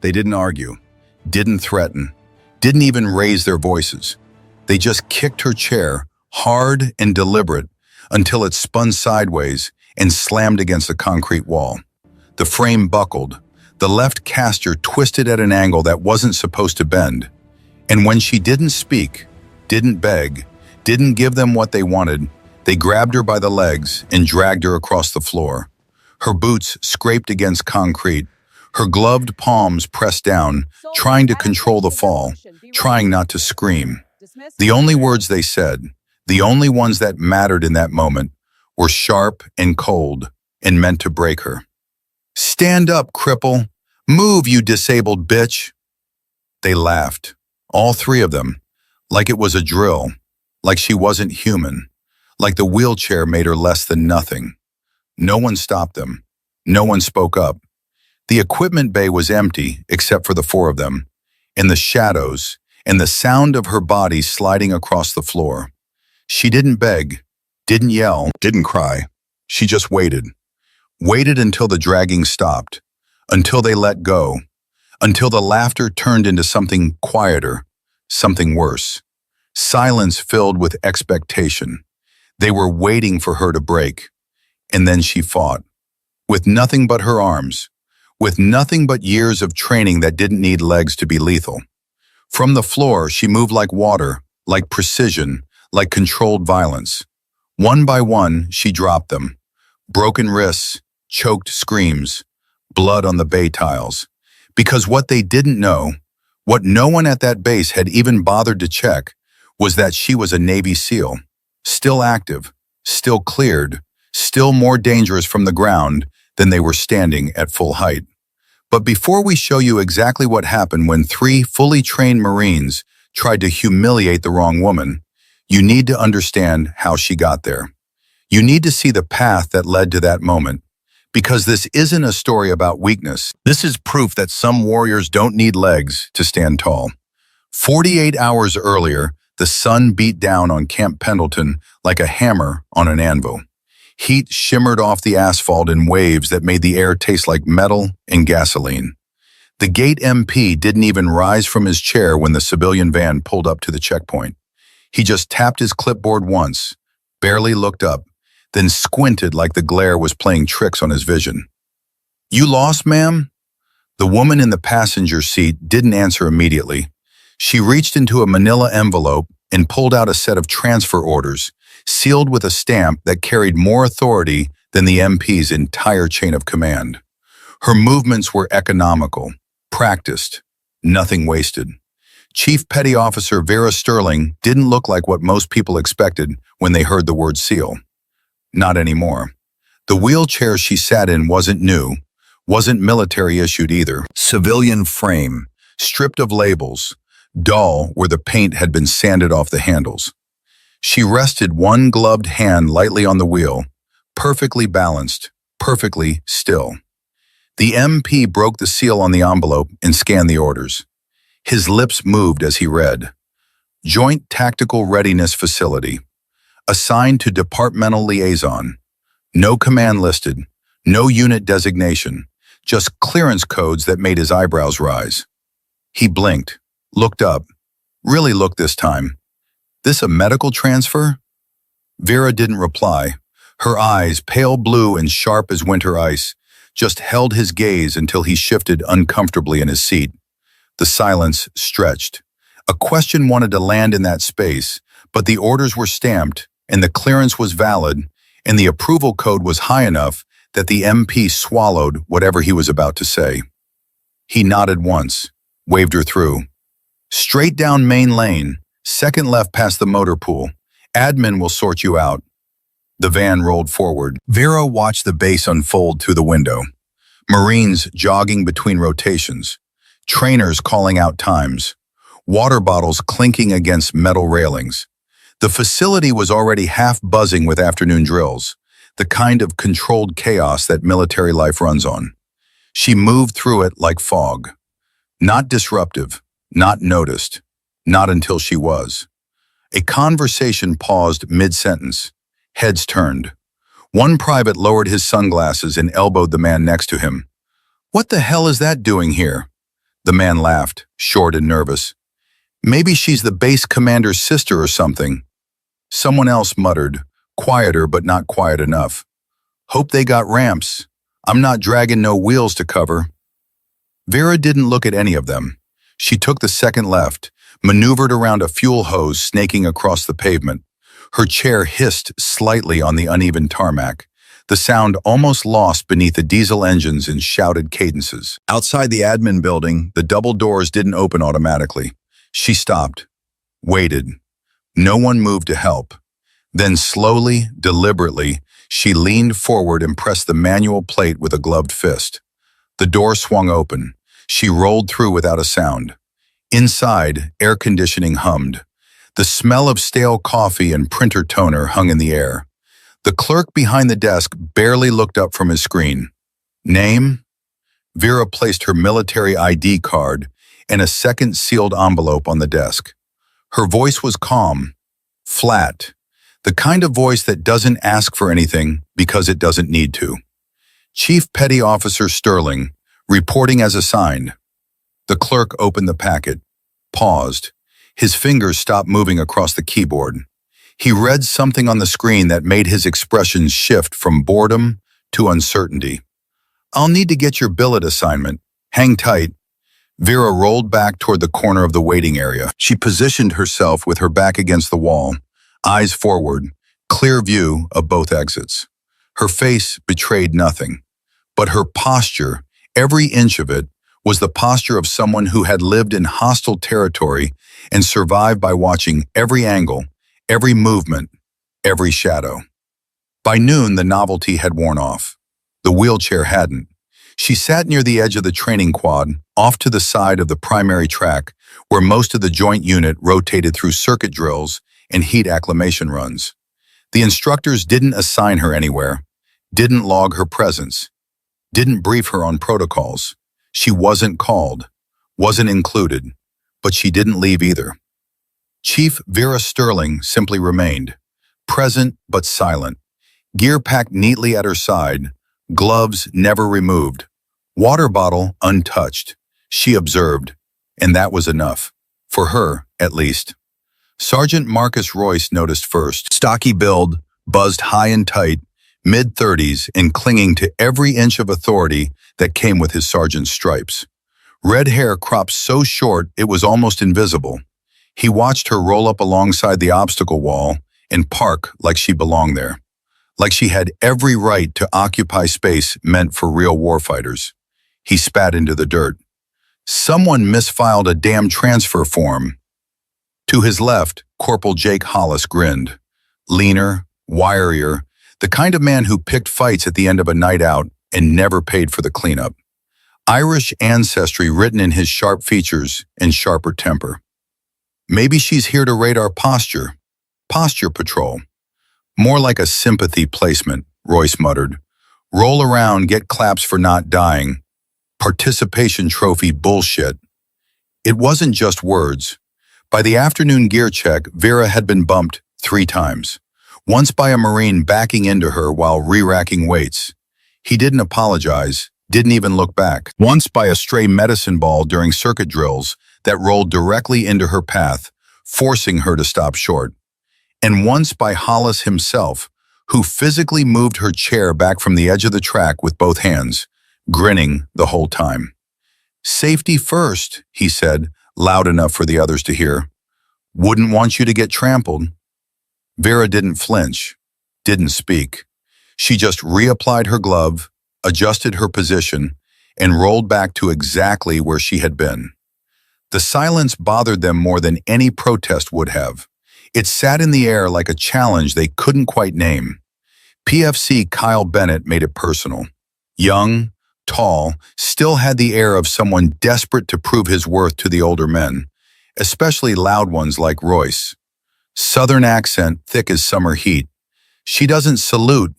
They didn't argue, didn't threaten, didn't even raise their voices. They just kicked her chair, hard and deliberate, until it spun sideways and slammed against the concrete wall. The frame buckled. The left caster twisted at an angle that wasn't supposed to bend. And when she didn't speak, didn't beg, didn't give them what they wanted, they grabbed her by the legs and dragged her across the floor. Her boots scraped against concrete, her gloved palms pressed down, trying to control the fall, trying not to scream. The only words they said, the only ones that mattered in that moment, were sharp and cold and meant to break her. "Stand up, Cripple! Move, you disabled bitch!" They laughed, all three of them, like it was a drill, like she wasn't human, like the wheelchair made her less than nothing. No one stopped them. No one spoke up. The equipment bay was empty except for the four of them, in the shadows, and the sound of her body sliding across the floor. She didn't beg, didn't yell, didn't cry. She just waited. Waited until the dragging stopped, until they let go, until the laughter turned into something quieter, something worse. Silence filled with expectation. They were waiting for her to break. And then she fought, with nothing but her arms, with nothing but years of training that didn't need legs to be lethal. From the floor, she moved like water, like precision, like controlled violence. One by one, she dropped them. Broken wrists, choked screams, blood on the bay tiles. Because what they didn't know, what no one at that base had even bothered to check, was that she was a Navy SEAL, still active, still cleared, still more dangerous from the ground than they were standing at full height. But before we show you exactly what happened when three fully trained Marines tried to humiliate the wrong woman, you need to understand how she got there. You need to see the path that led to that moment. Because this isn't a story about weakness. This is proof that some warriors don't need legs to stand tall. 48 hours earlier, the sun beat down on Camp Pendleton like a hammer on an anvil. Heat shimmered off the asphalt in waves that made the air taste like metal and gasoline. The gate MP didn't even rise from his chair when the civilian van pulled up to the checkpoint. He just tapped his clipboard once, barely looked up, then squinted like the glare was playing tricks on his vision. "You lost, ma'am?" The woman in the passenger seat didn't answer immediately. She reached into a manila envelope and pulled out a set of transfer orders, sealed with a stamp that carried more authority than the MP's entire chain of command. Her movements were economical, practiced, nothing wasted. Chief Petty Officer Vera Sterling didn't look like what most people expected when they heard the word SEAL. Not anymore. The wheelchair she sat in wasn't new, wasn't military issued either. Civilian frame, stripped of labels, dull where the paint had been sanded off the handles. She rested one gloved hand lightly on the wheel, perfectly balanced, perfectly still. The MP broke the seal on the envelope and scanned the orders. His lips moved as he read. Joint Tactical Readiness Facility. Assigned to Departmental Liaison. No command listed, no unit designation, just clearance codes that made his eyebrows rise. He blinked, looked up, really looked this time. This a medical transfer? Vera didn't reply. Her eyes, pale blue and sharp as winter ice, just held his gaze until he shifted uncomfortably in his seat. The silence stretched. A question wanted to land in that space, but the orders were stamped, and the clearance was valid, and the approval code was high enough that the MP swallowed whatever he was about to say. He nodded once, waved her through. "Straight down main lane, second left past the motor pool. Admin will sort you out." The van rolled forward. Vera watched the base unfold through the window. Marines jogging between rotations. Trainers calling out times. Water bottles clinking against metal railings. The facility was already half buzzing with afternoon drills, the kind of controlled chaos that military life runs on. She moved through it like fog. Not disruptive, not noticed, not until she was. A conversation paused mid-sentence. Heads turned. One private lowered his sunglasses and elbowed the man next to him. "What the hell is that doing here?" The man laughed, short and nervous. Maybe she's the base commander's sister or something. Someone else muttered, quieter but not quiet enough. Hope they got ramps. I'm not dragging no wheels to cover. Vera didn't look at any of them. She took the second left, maneuvered around a fuel hose snaking across the pavement. Her chair hissed slightly on the uneven tarmac, the sound almost lost beneath the diesel engines in shouted cadences. Outside the admin building, the double doors didn't open automatically. She stopped, waited. No one moved to help. Then slowly, deliberately, she leaned forward and pressed the manual plate with a gloved fist. The door swung open. She rolled through without a sound. Inside, air conditioning hummed. The smell of stale coffee and printer toner hung in the air. The clerk behind the desk barely looked up from his screen. Name? Vera placed her military ID card and a second sealed envelope on the desk. Her voice was calm, flat, the kind of voice that doesn't ask for anything because it doesn't need to. Chief Petty Officer Sterling, reporting as assigned. The clerk opened the packet, paused. His fingers stopped moving across the keyboard. He read something on the screen that made his expressions shift from boredom to uncertainty. I'll need to get your billet assignment. Hang tight. Vera rolled back toward the corner of the waiting area. She positioned herself with her back against the wall, eyes forward, clear view of both exits. Her face betrayed nothing, but her posture, every inch of it, was the posture of someone who had lived in hostile territory and survived by watching every angle, every movement, every shadow. By noon, the novelty had worn off. The wheelchair hadn't. She sat near the edge of the training quad, off to the side of the primary track, where most of the joint unit rotated through circuit drills and heat acclimation runs. The instructors didn't assign her anywhere, didn't log her presence, didn't brief her on protocols. She wasn't called, wasn't included, but she didn't leave either. Chief Vera Sterling simply remained, present but silent, gear packed neatly at her side, gloves never removed, water bottle untouched. She observed, and that was enough, for her at least. Sergeant Marcus Royce noticed first, stocky build, buzzed high and tight, mid-30s and clinging to every inch of authority that came with his sergeant's stripes. Red hair cropped so short it was almost invisible. He watched her roll up alongside the obstacle wall and park like she belonged there, like she had every right to occupy space meant for real warfighters. He spat into the dirt. Someone misfiled a damn transfer form. To his left, Corporal Jake Hollis grinned. Leaner, wirier, the kind of man who picked fights at the end of a night out and never paid for the cleanup. Irish ancestry written in his sharp features and sharper temper. Maybe she's here to rate our posture. Posture patrol. More like a sympathy placement, Royce muttered. Roll around, get claps for not dying. Participation trophy bullshit. It wasn't just words. By the afternoon gear check, Vera had been bumped 3 times. Once by a Marine backing into her while re-racking weights. He didn't apologize, didn't even look back. Once by a stray medicine ball during circuit drills that rolled directly into her path, forcing her to stop short. And once by Hollis himself, who physically moved her chair back from the edge of the track with both hands, grinning the whole time. Safety first, he said, loud enough for the others to hear. Wouldn't want you to get trampled. Vera didn't flinch, didn't speak. She just reapplied her glove, adjusted her position, and rolled back to exactly where she had been. The silence bothered them more than any protest would have. It sat in the air like a challenge they couldn't quite name. PFC Kyle Bennett made it personal. Young, tall, still had the air of someone desperate to prove his worth to the older men, especially loud ones like Royce. Southern accent, thick as summer heat. She doesn't salute,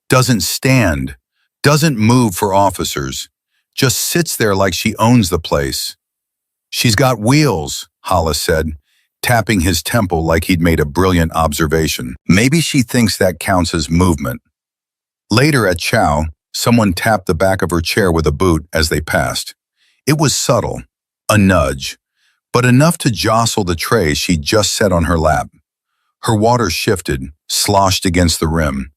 doesn't stand, doesn't move for officers, just sits there like she owns the place. She's got wheels, Hollis said, tapping his temple like he'd made a brilliant observation. Maybe she thinks that counts as movement. Later at chow, someone tapped the back of her chair with a boot as they passed. It was subtle, A nudge, but enough to jostle the tray she'd just set on her lap. Her water shifted, sloshed against the rim.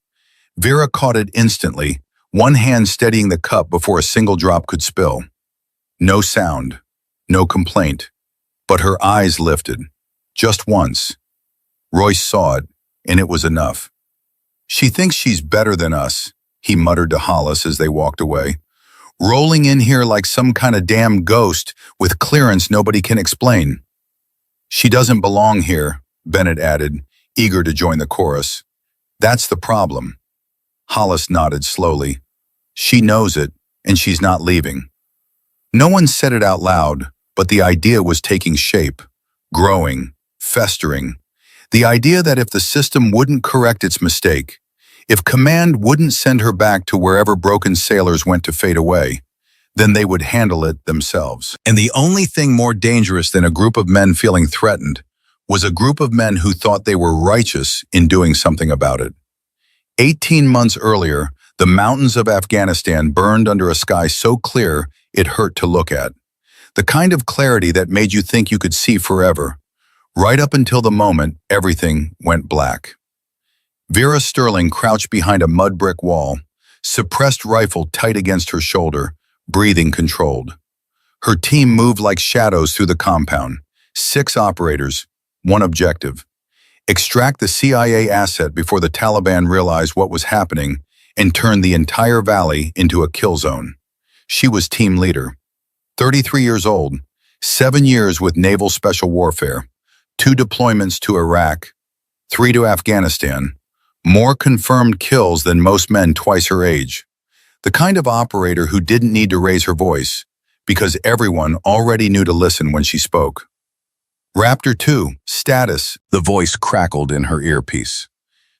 Vera caught it instantly, one hand steadying the cup before a single drop could spill. No sound, no complaint, but her eyes lifted. Just once. Royce saw it, and it was enough. "She thinks she's better than us," he muttered to Hollis as they walked away. "Rolling in here like some kind of damn ghost with clearance nobody can explain." "She doesn't belong here," Bennett added, eager to join the chorus. "That's the problem." Hollis nodded slowly. "She knows it, and she's not leaving." No one said it out loud, but the idea was taking shape, growing, festering. The idea that if the system wouldn't correct its mistake, if command wouldn't send her back to wherever broken sailors went to fade away, then they would handle it themselves. And the only thing more dangerous than a group of men feeling threatened was a group of men who thought they were righteous in doing something about it. 18 months earlier, the mountains of Afghanistan burned under a sky so clear it hurt to look at. The kind of clarity that made you think you could see forever, right up until the moment everything went black. Vera Sterling crouched behind a mud brick wall, suppressed rifle tight against her shoulder, breathing controlled. Her team moved like shadows through the compound. 6 operators, one objective: extract the CIA asset before the Taliban realized what was happening and turn the entire valley into a kill zone. She was team leader. 33 years old, 7 years with naval special warfare, 2 deployments to Iraq, 3 to Afghanistan, more confirmed kills than most men twice her age. The kind of operator who didn't need to raise her voice, because everyone already knew to listen when she spoke. "Raptor 2, status," the voice crackled in her earpiece.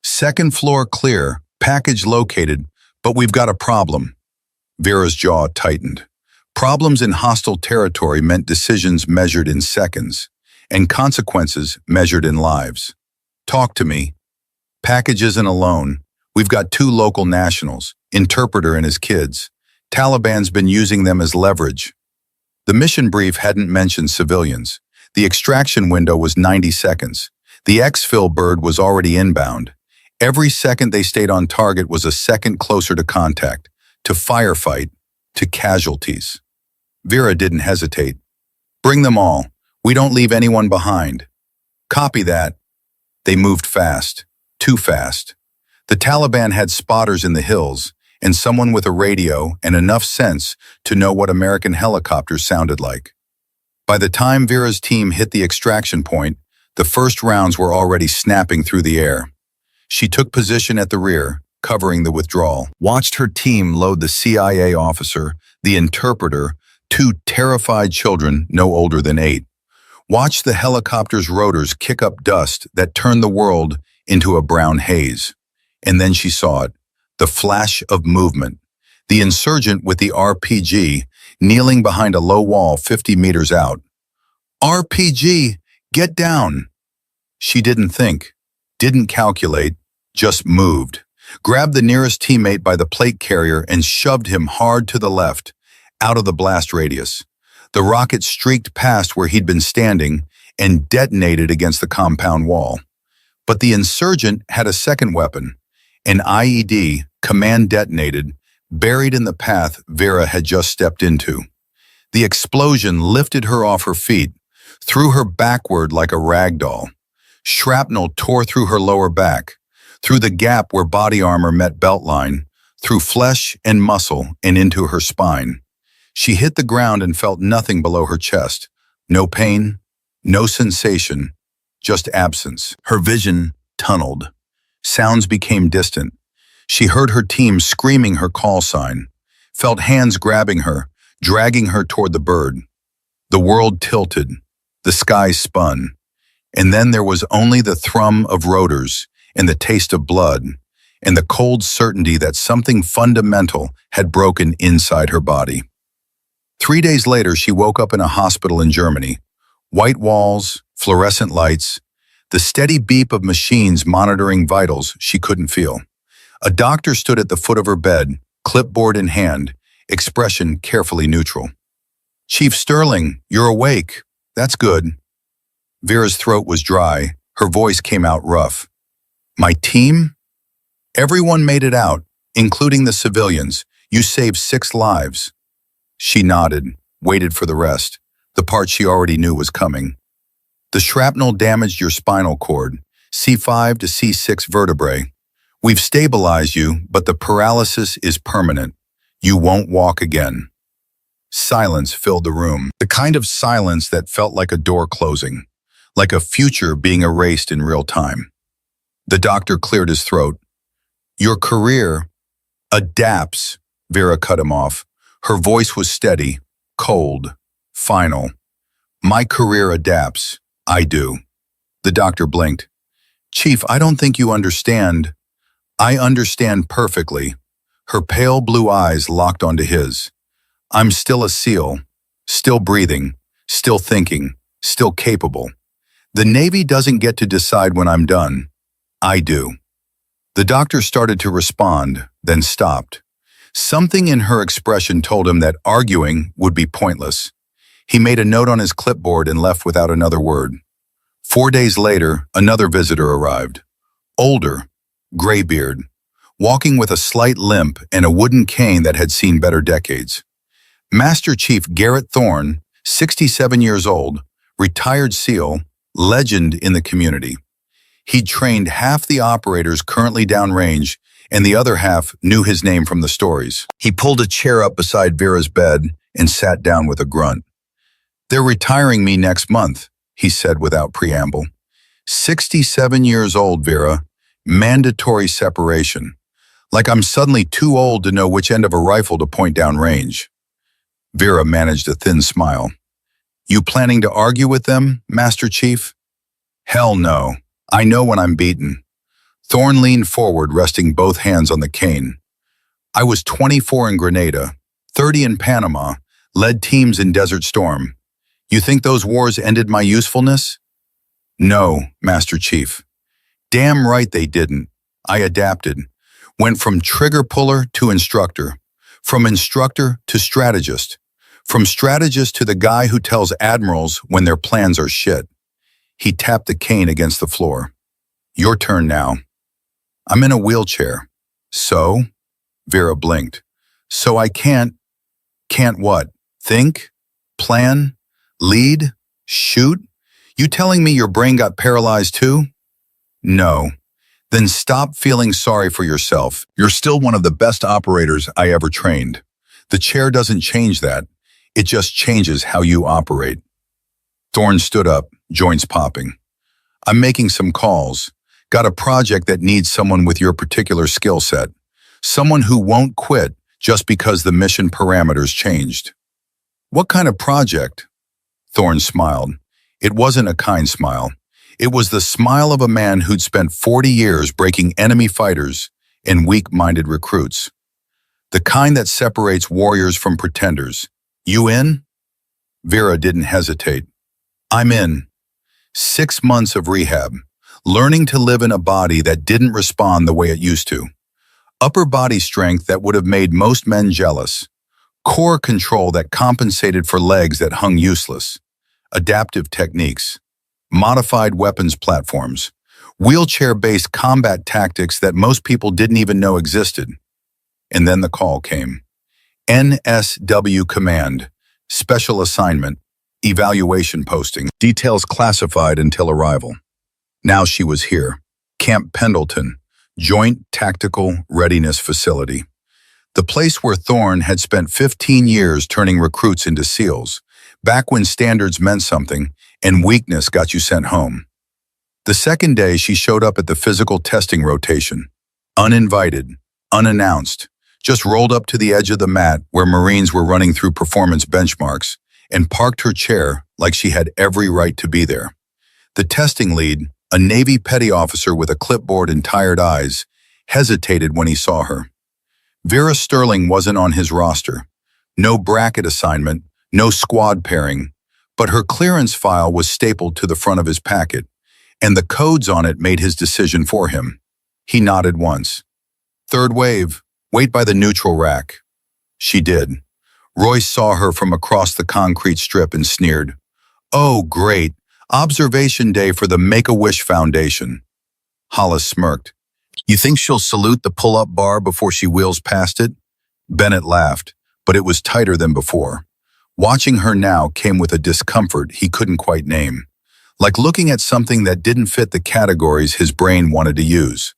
"Second floor clear, package located, but we've got a problem." Vera's jaw tightened. Problems in hostile territory meant decisions measured in seconds, and consequences measured in lives. "Talk to me." "Package isn't alone. We've got 2 local nationals, interpreter and his kids. Taliban's been using them as leverage." The mission brief hadn't mentioned civilians. The extraction window was 90 seconds. The exfil bird was already inbound. Every second they stayed on target was a second closer to contact, to firefight, to casualties. Vera didn't hesitate. "Bring them all. We don't leave anyone behind." "Copy that." They moved fast, too fast. The Taliban had spotters in the hills, and someone with a radio and enough sense to know what American helicopters sounded like. By the time Vera's team hit the extraction point, the first rounds were already snapping through the air. She took position at the rear, covering the withdrawal, watched her team load the CIA officer, the interpreter, 2 terrified children no older than 8. Watched the helicopter's rotors kick up dust that turned the world into a brown haze. And then she saw it, the flash of movement. The insurgent with the RPG kneeling behind a low wall 50 meters out. "RPG, get down!" She didn't think, didn't calculate, just moved, grabbed the nearest teammate by the plate carrier and shoved him hard to the left, out of the blast radius. The rocket streaked past where he'd been standing and detonated against the compound wall. But the insurgent had a second weapon, an IED, command detonated, buried in the path Vera had just stepped into. The explosion lifted her off her feet, threw her backward like a rag doll. Shrapnel tore through her lower back, through the gap where body armor met beltline, through flesh and muscle and into her spine. She hit the ground and felt nothing below her chest. No pain, no sensation, just absence. Her vision tunneled. Sounds became distant. She heard her team screaming her call sign, felt hands grabbing her, dragging her toward the bird. The world tilted. The sky spun. And then there was only the thrum of rotors and the taste of blood and the cold certainty that something fundamental had broken inside her body. 3 days later, she woke up in a hospital in Germany. White walls, fluorescent lights, the steady beep of machines monitoring vitals she couldn't feel. A doctor stood at the foot of her bed, clipboard in hand, expression carefully neutral. Chief Sterling, you're awake. That's good. Vera's throat was dry. Her voice came out rough. My team? Everyone made it out, including the civilians. You saved 6 lives. She nodded, waited for the rest, the part she already knew was coming. The shrapnel damaged your spinal cord, C5 to C6 vertebrae. We've stabilized you, but the paralysis is permanent. You won't walk again. Silence filled the room, the kind of silence that felt like a door closing, like a future being erased in real time. The doctor cleared his throat. Your career adapts, Vera cut him off. Her voice was steady, cold, final. My career adapts. I do. The doctor blinked. Chief, I don't think you understand. I understand perfectly. Her pale blue eyes locked onto his. I'm still a SEAL, still breathing, still thinking, still capable. The Navy doesn't get to decide when I'm done. I do. The doctor started to respond, then stopped. Something in her expression told him that arguing would be pointless. He made a note on his clipboard and left without another word. 4 days later, another visitor arrived. Older, graybeard, walking with a slight limp and a wooden cane that had seen better decades. Master Chief Garrett Thorne, 67 years old, retired SEAL, legend in the community. He'd trained half the operators currently downrange, and the other half knew his name from the stories. He pulled a chair up beside Vera's bed and sat down with a grunt. They're retiring me next month, he said without preamble. 67 years old, Vera. Mandatory separation. Like I'm suddenly too old to know which end of a rifle to point down range. Vera managed a thin smile. You planning to argue with them, Master Chief? Hell no. I know when I'm beaten. Thorne leaned forward, resting both hands on the cane. I was 24 in Grenada, 30 in Panama, led teams in Desert Storm. You think those wars ended my usefulness? No, Master Chief. Damn right they didn't. I adapted. Went from trigger puller to instructor. From instructor to strategist. From strategist to the guy who tells admirals when their plans are shit. He tapped the cane against the floor. Your turn now. I'm in a wheelchair. So? Vera blinked. So I can't what? Think? Plan? Lead? Shoot? You telling me your brain got paralyzed too? No. Then stop feeling sorry for yourself. You're still one of the best operators I ever trained. The chair doesn't change that. It just changes how you operate. Thorne stood up, joints popping. I'm making some calls. Got a project that needs someone with your particular skill set. Someone who won't quit just because the mission parameters changed. What kind of project? Thorne smiled. It wasn't a kind smile. It was the smile of a man who'd spent 40 years breaking enemy fighters and weak-minded recruits. The kind that separates warriors from pretenders. You in? Vera didn't hesitate. I'm in. 6 months of rehab, learning to live in a body that didn't respond the way it used to. Upper body strength that would have made most men jealous. Core control that compensated for legs that hung useless. Adaptive techniques. Modified weapons platforms. Wheelchair-based combat tactics that most people didn't even know existed. And then the call came. NSW Command. Special assignment. Evaluation posting. Details classified until arrival. Now she was here. Camp Pendleton. Joint Tactical Readiness Facility. The place where Thorne had spent 15 years turning recruits into SEALs, back when standards meant something and weakness got you sent home. The second day she showed up at the physical testing rotation. Uninvited, unannounced, just rolled up to the edge of the mat where Marines were running through performance benchmarks and parked her chair like she had every right to be there. The testing lead, a Navy petty officer with a clipboard and tired eyes, hesitated when he saw her. Vera Sterling wasn't on his roster. No bracket assignment, no squad pairing, but her clearance file was stapled to the front of his packet, and the codes on it made his decision for him. He nodded once. Third wave, wait by the neutral rack. She did. Royce saw her from across the concrete strip and sneered. "Oh, great. Observation day for the Make-A-Wish Foundation." Hollis smirked. "You think she'll salute the pull-up bar before she wheels past it?" Bennett laughed, but it was tighter than before. Watching her now came with a discomfort he couldn't quite name, like looking at something that didn't fit the categories his brain wanted to use.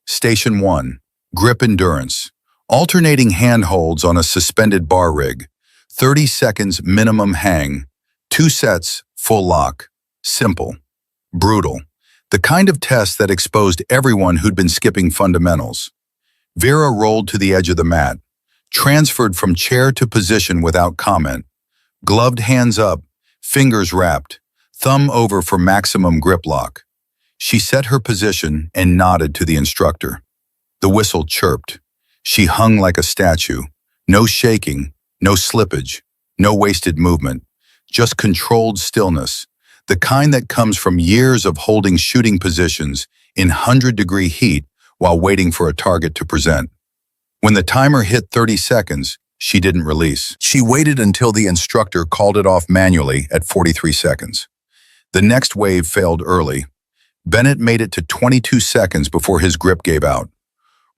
Station 1. Grip endurance. Alternating handholds on a suspended bar rig. 30 seconds minimum hang. 2 sets, full lock. Simple. Brutal. The kind of test that exposed everyone who'd been skipping fundamentals. Vera rolled to the edge of the mat, transferred from chair to position without comment. Gloved hands up, fingers wrapped, thumb over for maximum grip lock. She set her position and nodded to the instructor. The whistle chirped. She hung like a statue. No shaking, no slippage, no wasted movement. Just controlled stillness, the kind that comes from years of holding shooting positions in 100-degree heat while waiting for a target to present. When the timer hit 30 seconds, she didn't release. She waited until the instructor called it off manually at 43 seconds. The next wave failed early. Bennett made it to 22 seconds before his grip gave out.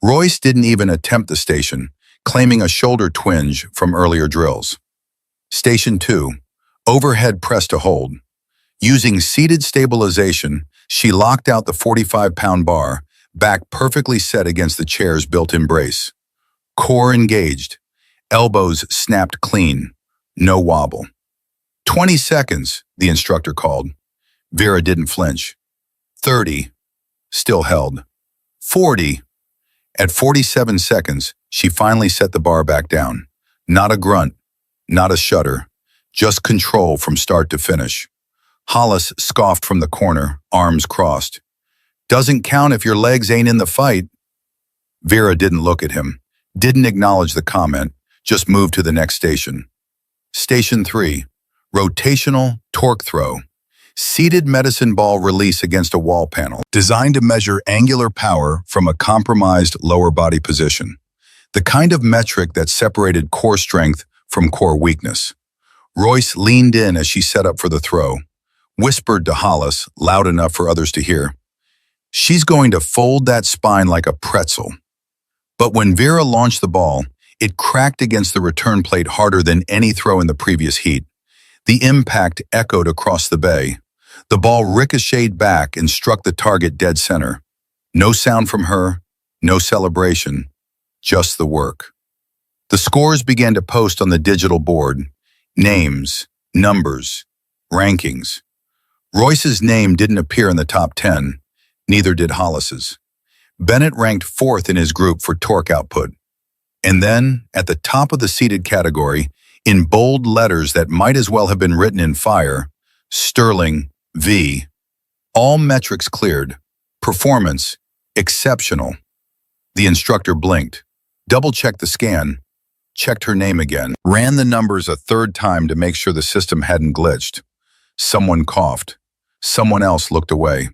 Royce didn't even attempt the station, claiming a shoulder twinge from earlier drills. Station 2. Overhead press to hold. Using seated stabilization, she locked out the 45-pound bar, back perfectly set against the chair's built-in brace. Core engaged. Elbows snapped clean. No wobble. 20 seconds, the instructor called. Vera didn't flinch. 30. Still held. 40. At 47 seconds, she finally set the bar back down. Not a grunt, not a shudder, just control from start to finish. Hollis scoffed from the corner, arms crossed. "Doesn't count if your legs ain't in the fight." Vera didn't look at him, didn't acknowledge the comment, just moved to the next station. Station 3. Rotational torque throw. Seated medicine ball release against a wall panel, designed to measure angular power from a compromised lower body position. The kind of metric that separated core strength from core weakness. Royce leaned in as she set up for the throw, whispered to Hollis, loud enough for others to hear. "She's going to fold that spine like a pretzel." But when Vera launched the ball, it cracked against the return plate harder than any throw in the previous heat. The impact echoed across the bay. The ball ricocheted back and struck the target dead center. No sound from her, no celebration, just the work. The scores began to post on the digital board. Names, numbers, rankings. Royce's name didn't appear in the top 10, neither did Hollis's. Bennett ranked 4th in his group for torque output. And then, at the top of the seated category, in bold letters that might as well have been written in fire, Sterling V. All metrics cleared. Performance, exceptional. The instructor blinked, double-checked the scan, checked her name again, ran the numbers a third time to make sure the system hadn't glitched. Someone coughed. Someone else looked away.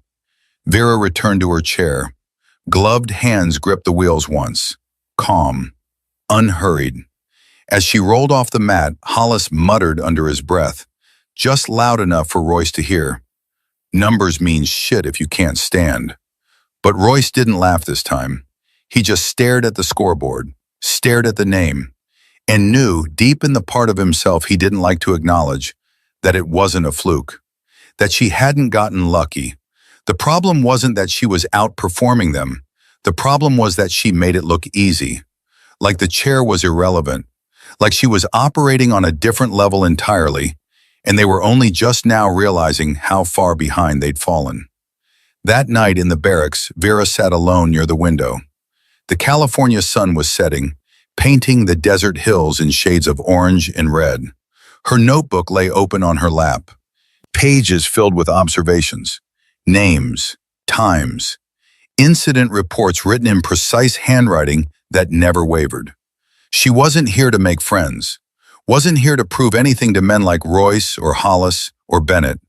Vera returned to her chair. Gloved hands gripped the wheels once. Calm. Unhurried. As she rolled off the mat, Hollis muttered under his breath, just loud enough for Royce to hear. "Numbers mean shit if you can't stand." But Royce didn't laugh this time. He just stared at the scoreboard, stared at the name, and knew, deep in the part of himself he didn't like to acknowledge, that it wasn't a fluke, that she hadn't gotten lucky. The problem wasn't that she was outperforming them. The problem was that she made it look easy, like the chair was irrelevant, like she was operating on a different level entirely, and they were only just now realizing how far behind they'd fallen. That night in the barracks, Vera sat alone near the window. The California sun was setting, painting the desert hills in shades of orange and red. Her notebook lay open on her lap, pages filled with observations, names, times, incident reports written in precise handwriting that never wavered. She wasn't here to make friends, wasn't here to prove anything to men like Royce or Hollis or Bennett.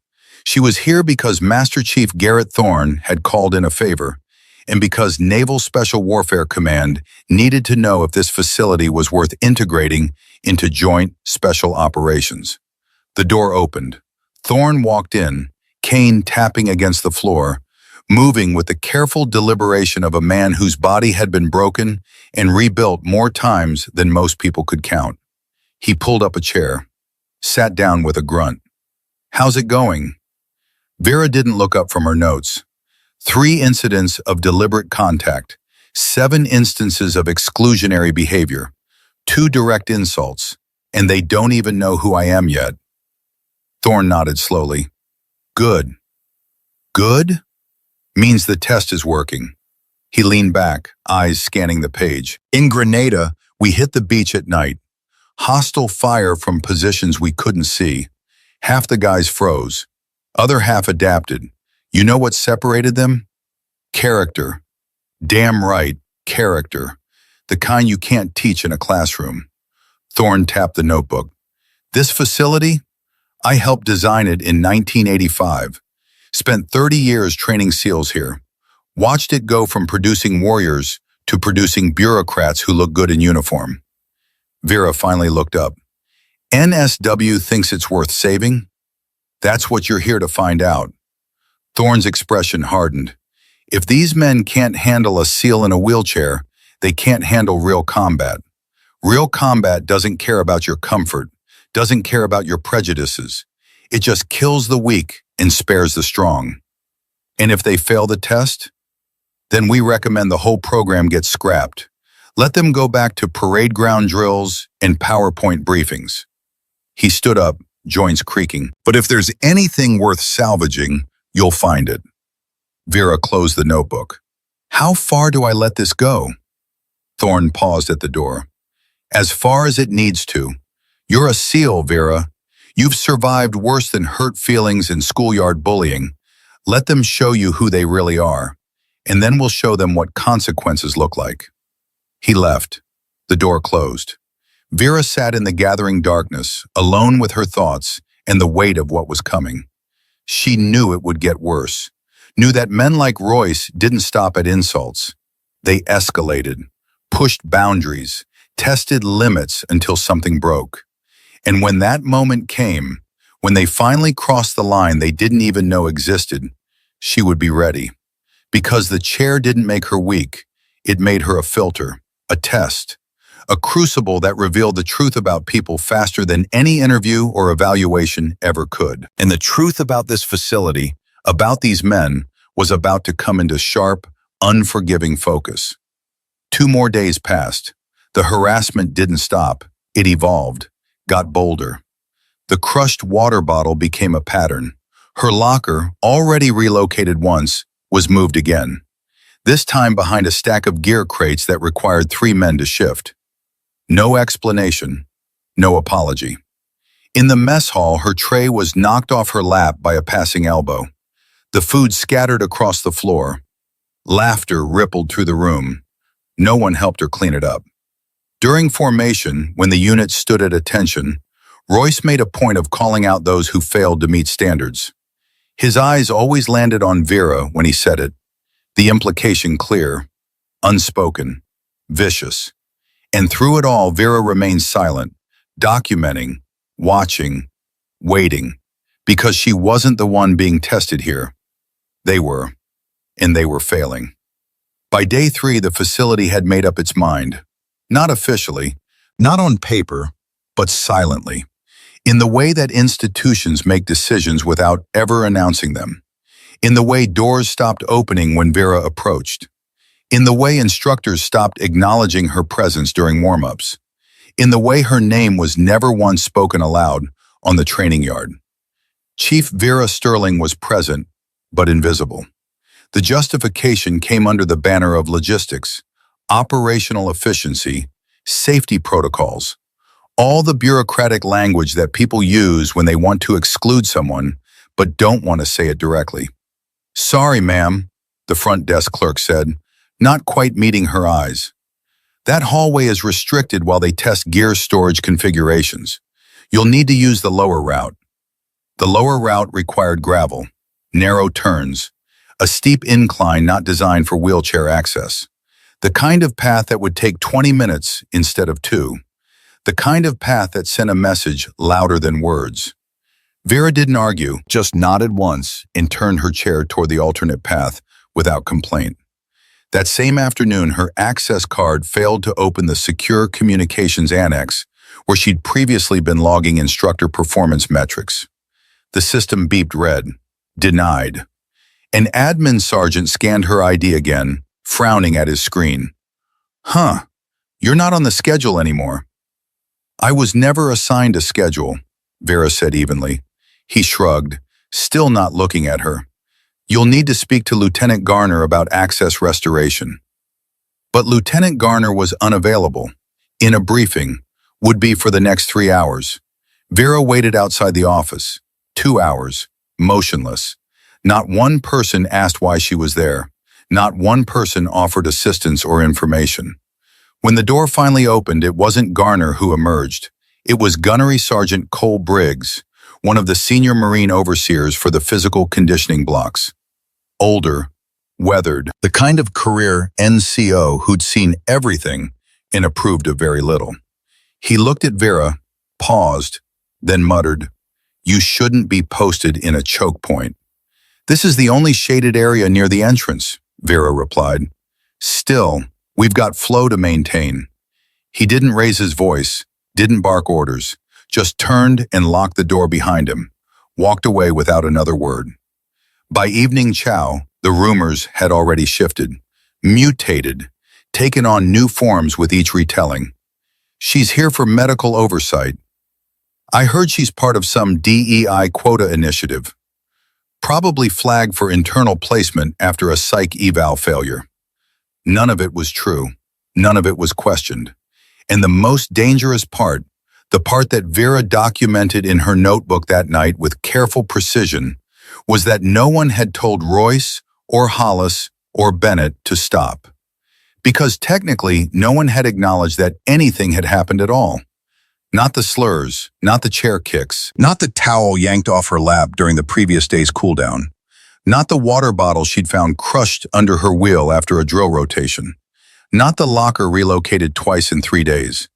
She was here because Master Chief Garrett Thorne had called in a favor, and because Naval Special Warfare Command needed to know if this facility was worth integrating into Joint Special Operations. The door opened. Thorne walked in, cane tapping against the floor, moving with the careful deliberation of a man whose body had been broken and rebuilt more times than most people could count. He pulled up a chair, sat down with a grunt. "How's it going?" Vera didn't look up from her notes. 3 incidents of deliberate contact, 7 instances of exclusionary behavior, 2 direct insults, and they don't even know who I am yet. Thorne nodded slowly. "Good." "Good?" "Means the test is working." He leaned back, eyes scanning the page. "In Grenada, we hit the beach at night. Hostile fire from positions we couldn't see. Half the guys froze. Other half adapted. You know what separated them? Character. Damn right, character. The kind you can't teach in a classroom." Thorne tapped the notebook. "This facility? I helped design it in 1985. Spent 30 years training SEALs here. Watched it go from producing warriors to producing bureaucrats who look good in uniform." Vera finally looked up. "NSW thinks it's worth saving? That's what you're here to find out." Thorne's expression hardened. If these men can't handle a SEAL in a wheelchair, they can't handle real combat. Real combat doesn't care about your comfort, doesn't care about your prejudices. It just kills the weak and spares the strong. And if they fail the test, then we recommend the whole program gets scrapped. Let them go back to parade ground drills and PowerPoint briefings. He stood up, joints creaking. "But if there's anything worth salvaging, you'll find it." Vera closed the notebook. "How far do I let this go?" Thorne paused at the door. "As far as it needs to. You're a SEAL, Vera. You've survived worse than hurt feelings and schoolyard bullying. Let them show you who they really are, and then we'll show them what consequences look like." He left. The door closed. Vera sat in the gathering darkness, alone with her thoughts and the weight of what was coming. She knew it would get worse, knew that men like Royce didn't stop at insults. They escalated, pushed boundaries, tested limits until something broke. And when that moment came, when they finally crossed the line they didn't even know existed, she would be ready. Because the chair didn't make her weak, it made her a filter, a test, a crucible that revealed the truth about people faster than any interview or evaluation ever could. And the truth about this facility, about these men, was about to come into sharp, unforgiving focus. 2 more days passed. The harassment didn't stop. It evolved, got bolder. The crushed water bottle became a pattern. Her locker, already relocated once, was moved again. This time behind a stack of gear crates that required 3 men to shift. No explanation, no apology. In the mess hall, her tray was knocked off her lap by a passing elbow. The food scattered across the floor. Laughter rippled through the room. No one helped her clean it up. During formation, when the unit stood at attention, Royce made a point of calling out those who failed to meet standards. His eyes always landed on Vera when he said it. The implication clear, unspoken, vicious. And through it all, Vera remained silent, documenting, watching, waiting, because she wasn't the one being tested here. They were, and they were failing. By day 3, the facility had made up its mind. Not officially, not on paper, but silently, in the way that institutions make decisions without ever announcing them, in the way doors stopped opening when Vera approached, in the way instructors stopped acknowledging her presence during warm-ups, in the way her name was never once spoken aloud on the training yard. Chief Vera Sterling was present, but invisible. The justification came under the banner of logistics, operational efficiency, safety protocols, all the bureaucratic language that people use when they want to exclude someone, but don't want to say it directly. "Sorry, ma'am," the front desk clerk said, not quite meeting her eyes. "That hallway is restricted while they test gear storage configurations. You'll need to use the lower route." The lower route required gravel, narrow turns, a steep incline not designed for wheelchair access, the kind of path that would take 20 minutes instead of 2. The kind of path that sent a message louder than words. Vera didn't argue, just nodded once and turned her chair toward the alternate path without complaint. That same afternoon, her access card failed to open the secure communications annex where she'd previously been logging instructor performance metrics. The system beeped red. Denied. An admin sergeant scanned her ID again, frowning at his screen. Huh, you're not on the schedule anymore. I was never assigned a schedule, Vera said evenly. He shrugged, still not looking at her. You'll need to speak to Lieutenant Garner about access restoration. But Lieutenant Garner was unavailable. In a briefing, would be for the next 3 hours. Vera waited outside the office. 2 hours, motionless. Not one person asked why she was there. Not one person offered assistance or information. When the door finally opened, it wasn't Garner who emerged. It was Gunnery Sergeant Cole Briggs, one of the senior Marine overseers for the physical conditioning blocks. Older, weathered, the kind of career NCO who'd seen everything and approved of very little. He looked at Vera, paused, then muttered, "You shouldn't be posted in a choke point." "This is the only shaded area near the entrance," Vera replied. "Still, we've got flow to maintain." He didn't raise his voice, didn't bark orders, just turned and locked the door behind him, walked away without another word. By evening chow, the rumors had already shifted, mutated, taken on new forms with each retelling. "She's here for medical oversight. I heard she's part of some DEI quota initiative. Probably flagged for internal placement after a psych eval failure." None of it was true. None of it was questioned. And the most dangerous part, the part that Vera documented in her notebook that night with careful precision, was that no one had told Royce or Hollis or Bennett to stop. Because technically, no one had acknowledged that anything had happened at all. Not the slurs, not the chair kicks, not the towel yanked off her lap during the previous day's cooldown, not the water bottle she'd found crushed under her wheel after a drill rotation, not the locker relocated twice in 3 days.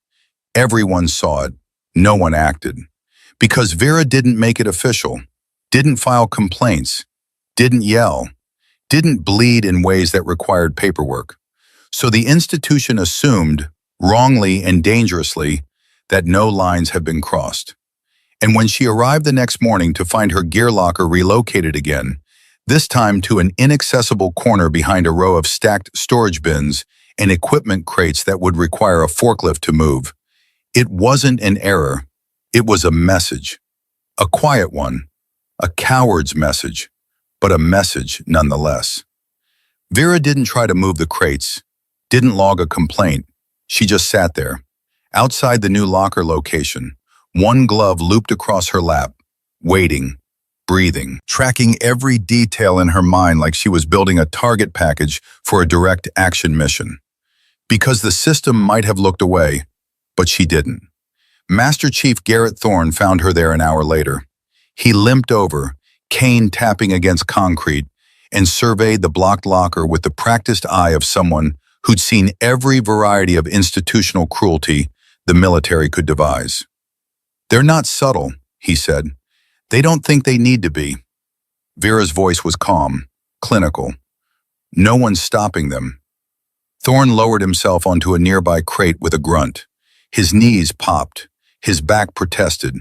Everyone saw it. No one acted. Because Vera didn't make it official, didn't file complaints, didn't yell, didn't bleed in ways that required paperwork. So the institution assumed, wrongly and dangerously, that no lines had been crossed. And when she arrived the next morning to find her gear locker relocated again, this time to an inaccessible corner behind a row of stacked storage bins and equipment crates that would require a forklift to move, it wasn't an error, it was a message. A quiet one, a coward's message, but a message nonetheless. Vera didn't try to move the crates, didn't log a complaint. She just sat there, outside the new locker location, one glove looped across her lap, waiting, breathing, tracking every detail in her mind like she was building a target package for a direct action mission. Because the system might have looked away, but she didn't. Master Chief Garrett Thorne found her there an hour later. He limped over, cane tapping against concrete, and surveyed the blocked locker with the practiced eye of someone who'd seen every variety of institutional cruelty the military could devise. "They're not subtle," he said. "They don't think they need to be." Vera's voice was calm, clinical. "No one's stopping them." Thorne lowered himself onto a nearby crate with a grunt. His knees popped, his back protested.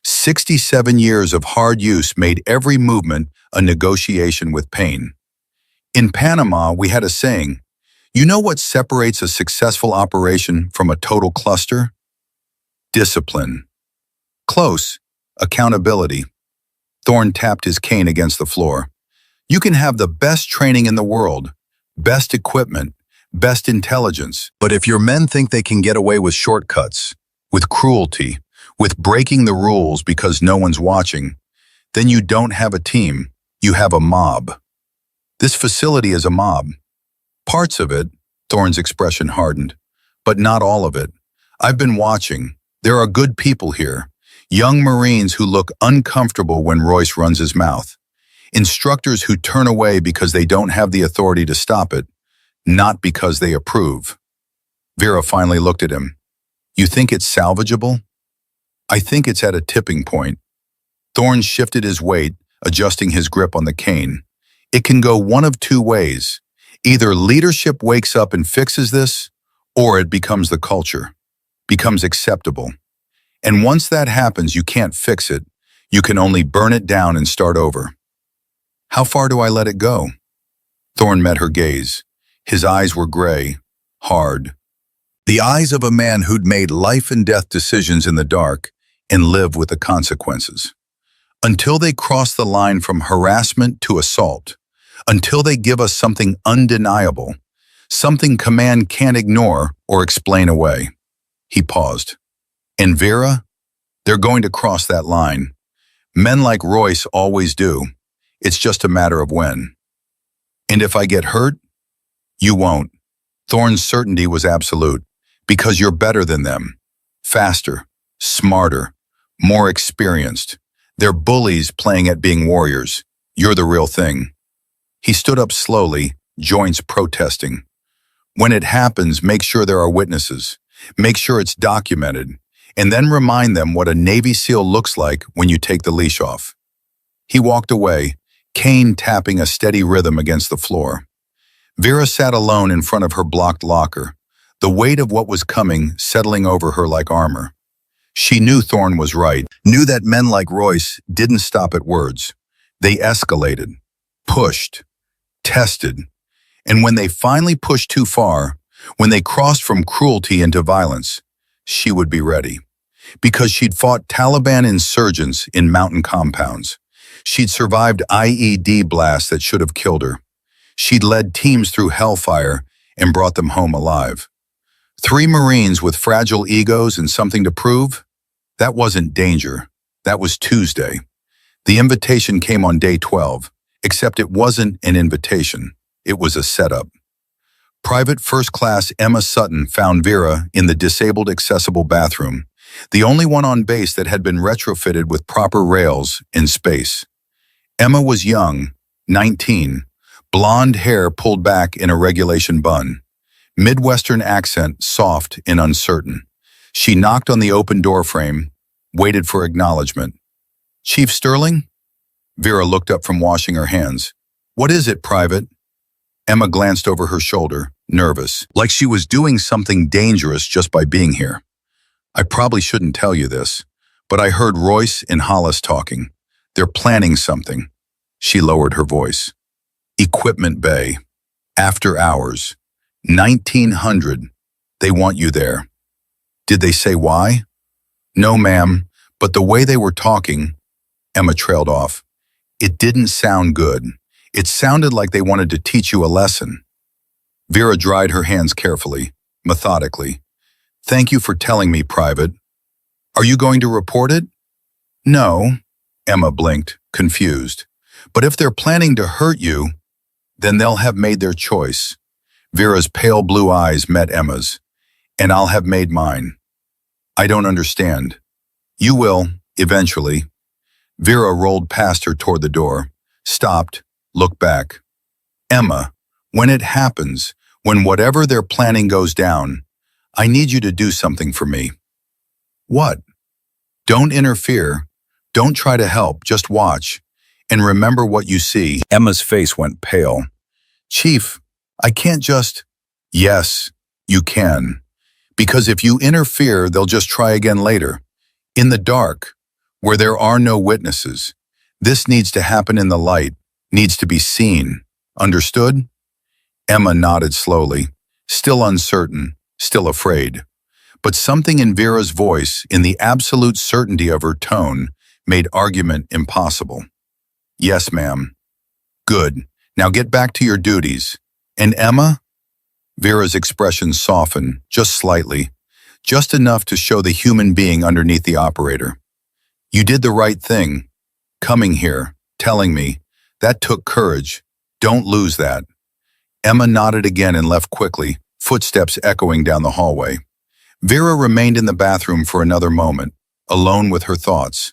67 years of hard use made every movement a negotiation with pain. In Panama, we had a saying, "You know what separates a successful operation from a total cluster? Discipline." Close. Accountability. Thorne tapped his cane against the floor. "You can have the best training in the world, best equipment, best intelligence, but if your men think they can get away with shortcuts, with cruelty, with breaking the rules because no one's watching, then you don't have a team, you have a mob. This facility is a mob. Parts of it," Thorne's expression hardened, "but not all of it. I've been watching. There are good people here. Young Marines who look uncomfortable when Royce runs his mouth. Instructors who turn away because they don't have the authority to stop it, not because they approve." Vera finally looked at him. You think it's salvageable? I think it's at a tipping point. Thorne shifted his weight, adjusting his grip on the cane. It can go one of two ways. Either leadership wakes up and fixes this, or it becomes the culture, becomes acceptable. And once that happens, you can't fix it. You can only burn it down and start over. How far do I let it go? Thorne met her gaze. His eyes were gray, hard. The eyes of a man who'd made life and death decisions in the dark and lived with the consequences. Until they cross the line from harassment to assault. Until they give us something undeniable, something command can't ignore or explain away. He paused. And Vera? They're going to cross that line. Men like Royce always do. It's just a matter of when. And if I get hurt? You won't. Thorne's certainty was absolute, because you're better than them. Faster, smarter, more experienced. They're bullies playing at being warriors. You're the real thing. He stood up slowly, joints protesting. When it happens, make sure there are witnesses. Make sure it's documented. And then remind them what a Navy SEAL looks like when you take the leash off. He walked away, cane tapping a steady rhythm against the floor. Vera sat alone in front of her blocked locker, the weight of what was coming settling over her like armor. She knew Thorne was right, knew that men like Royce didn't stop at words. They escalated, pushed, tested, and when they finally pushed too far, when they crossed from cruelty into violence, she would be ready. Because she'd fought Taliban insurgents in mountain compounds. She'd survived IED blasts that should have killed her. She'd led teams through hellfire and brought them home alive. 3 Marines with fragile egos and something to prove? That wasn't danger. That was Tuesday. The invitation came on day 12. Except it wasn't an invitation. It was a setup. Private First Class Emma Sutton found Vera in the disabled accessible bathroom, the only one on base that had been retrofitted with proper rails in space. Emma was young, 19, blonde hair pulled back in a regulation bun, Midwestern accent soft and uncertain. She knocked on the open door frame, waited for acknowledgement. Chief Sterling? Vera looked up from washing her hands. What is it, Private? Emma glanced over her shoulder, nervous, like she was doing something dangerous just by being here. I probably shouldn't tell you this, but I heard Royce and Hollis talking. They're planning something. She lowered her voice. Equipment Bay. After hours. 1900. They want you there. Did they say why? No, ma'am, but the way they were talking, Emma trailed off. It didn't sound good. It sounded like they wanted to teach you a lesson. Vera dried her hands carefully, methodically. Thank you for telling me, Private. Are you going to report it? No, Emma blinked, confused. But if they're planning to hurt you, then they'll have made their choice. Vera's pale blue eyes met Emma's, and I'll have made mine. I don't understand. You will, eventually. Vera rolled past her toward the door, stopped, looked back. Emma, when it happens, when whatever they're planning goes down, I need you to do something for me. What? Don't interfere. Don't try to help, just watch. And remember what you see. Emma's face went pale. Chief, I can't just... Yes, you can. Because if you interfere, they'll just try again later. In the dark, where there are no witnesses. This needs to happen in the light, needs to be seen. Understood? Emma nodded slowly, still uncertain, still afraid. But something in Vera's voice, in the absolute certainty of her tone, made argument impossible. Yes, ma'am. Good. Now get back to your duties. And Emma? Vera's expression softened, just slightly, just enough to show the human being underneath the operator. You did the right thing. Coming here, telling me. That took courage. Don't lose that. Emma nodded again and left quickly, footsteps echoing down the hallway. Vera remained in the bathroom for another moment, alone with her thoughts.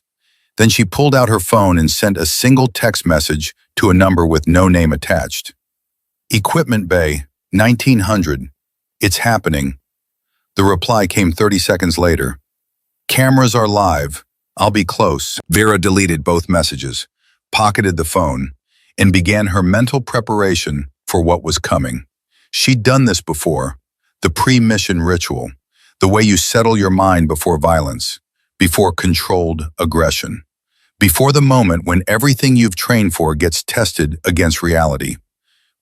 Then she pulled out her phone and sent a single text message to a number with no name attached. Equipment Bay, 1900. It's happening. The reply came 30 seconds later. Cameras are live. I'll be close. Vera deleted both messages, pocketed the phone, and began her mental preparation for what was coming. She'd done this before, the pre-mission ritual, the way you settle your mind before violence, before controlled aggression, before the moment when everything you've trained for gets tested against reality.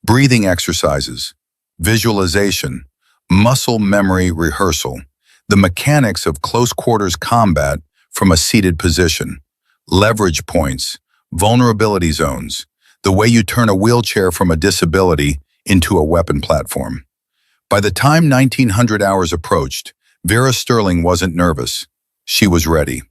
Breathing exercises, visualization, muscle memory rehearsal, the mechanics of close quarters combat from a seated position, leverage points, vulnerability zones, the way you turn a wheelchair from a disability into a weapon platform. By the time 1900 hours approached, Vera Sterling wasn't nervous. She was ready.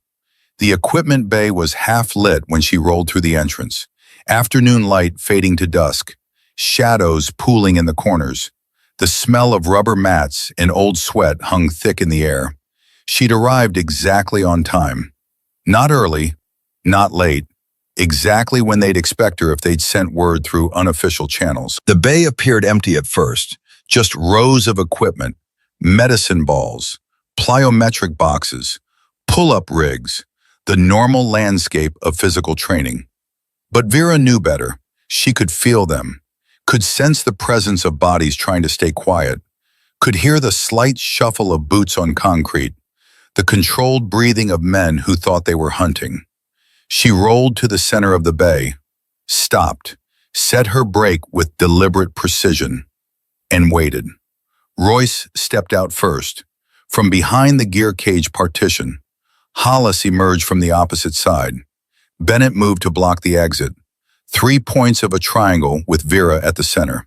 The equipment bay was half lit when she rolled through the entrance, afternoon light fading to dusk, shadows pooling in the corners. The smell of rubber mats and old sweat hung thick in the air. She'd arrived exactly on time. Not early, not late, exactly when they'd expect her if they'd sent word through unofficial channels. The bay appeared empty at first, just rows of equipment, medicine balls, plyometric boxes, pull-up rigs, the normal landscape of physical training. But Vera knew better. She could feel them, could sense the presence of bodies trying to stay quiet, could hear the slight shuffle of boots on concrete, the controlled breathing of men who thought they were hunting. She rolled to the center of the bay, stopped, set her brake with deliberate precision, and waited. Royce stepped out first. From behind the gear cage partition, Hollis emerged from the opposite side. Bennett moved to block the exit. 3 points of a triangle with Vera at the center.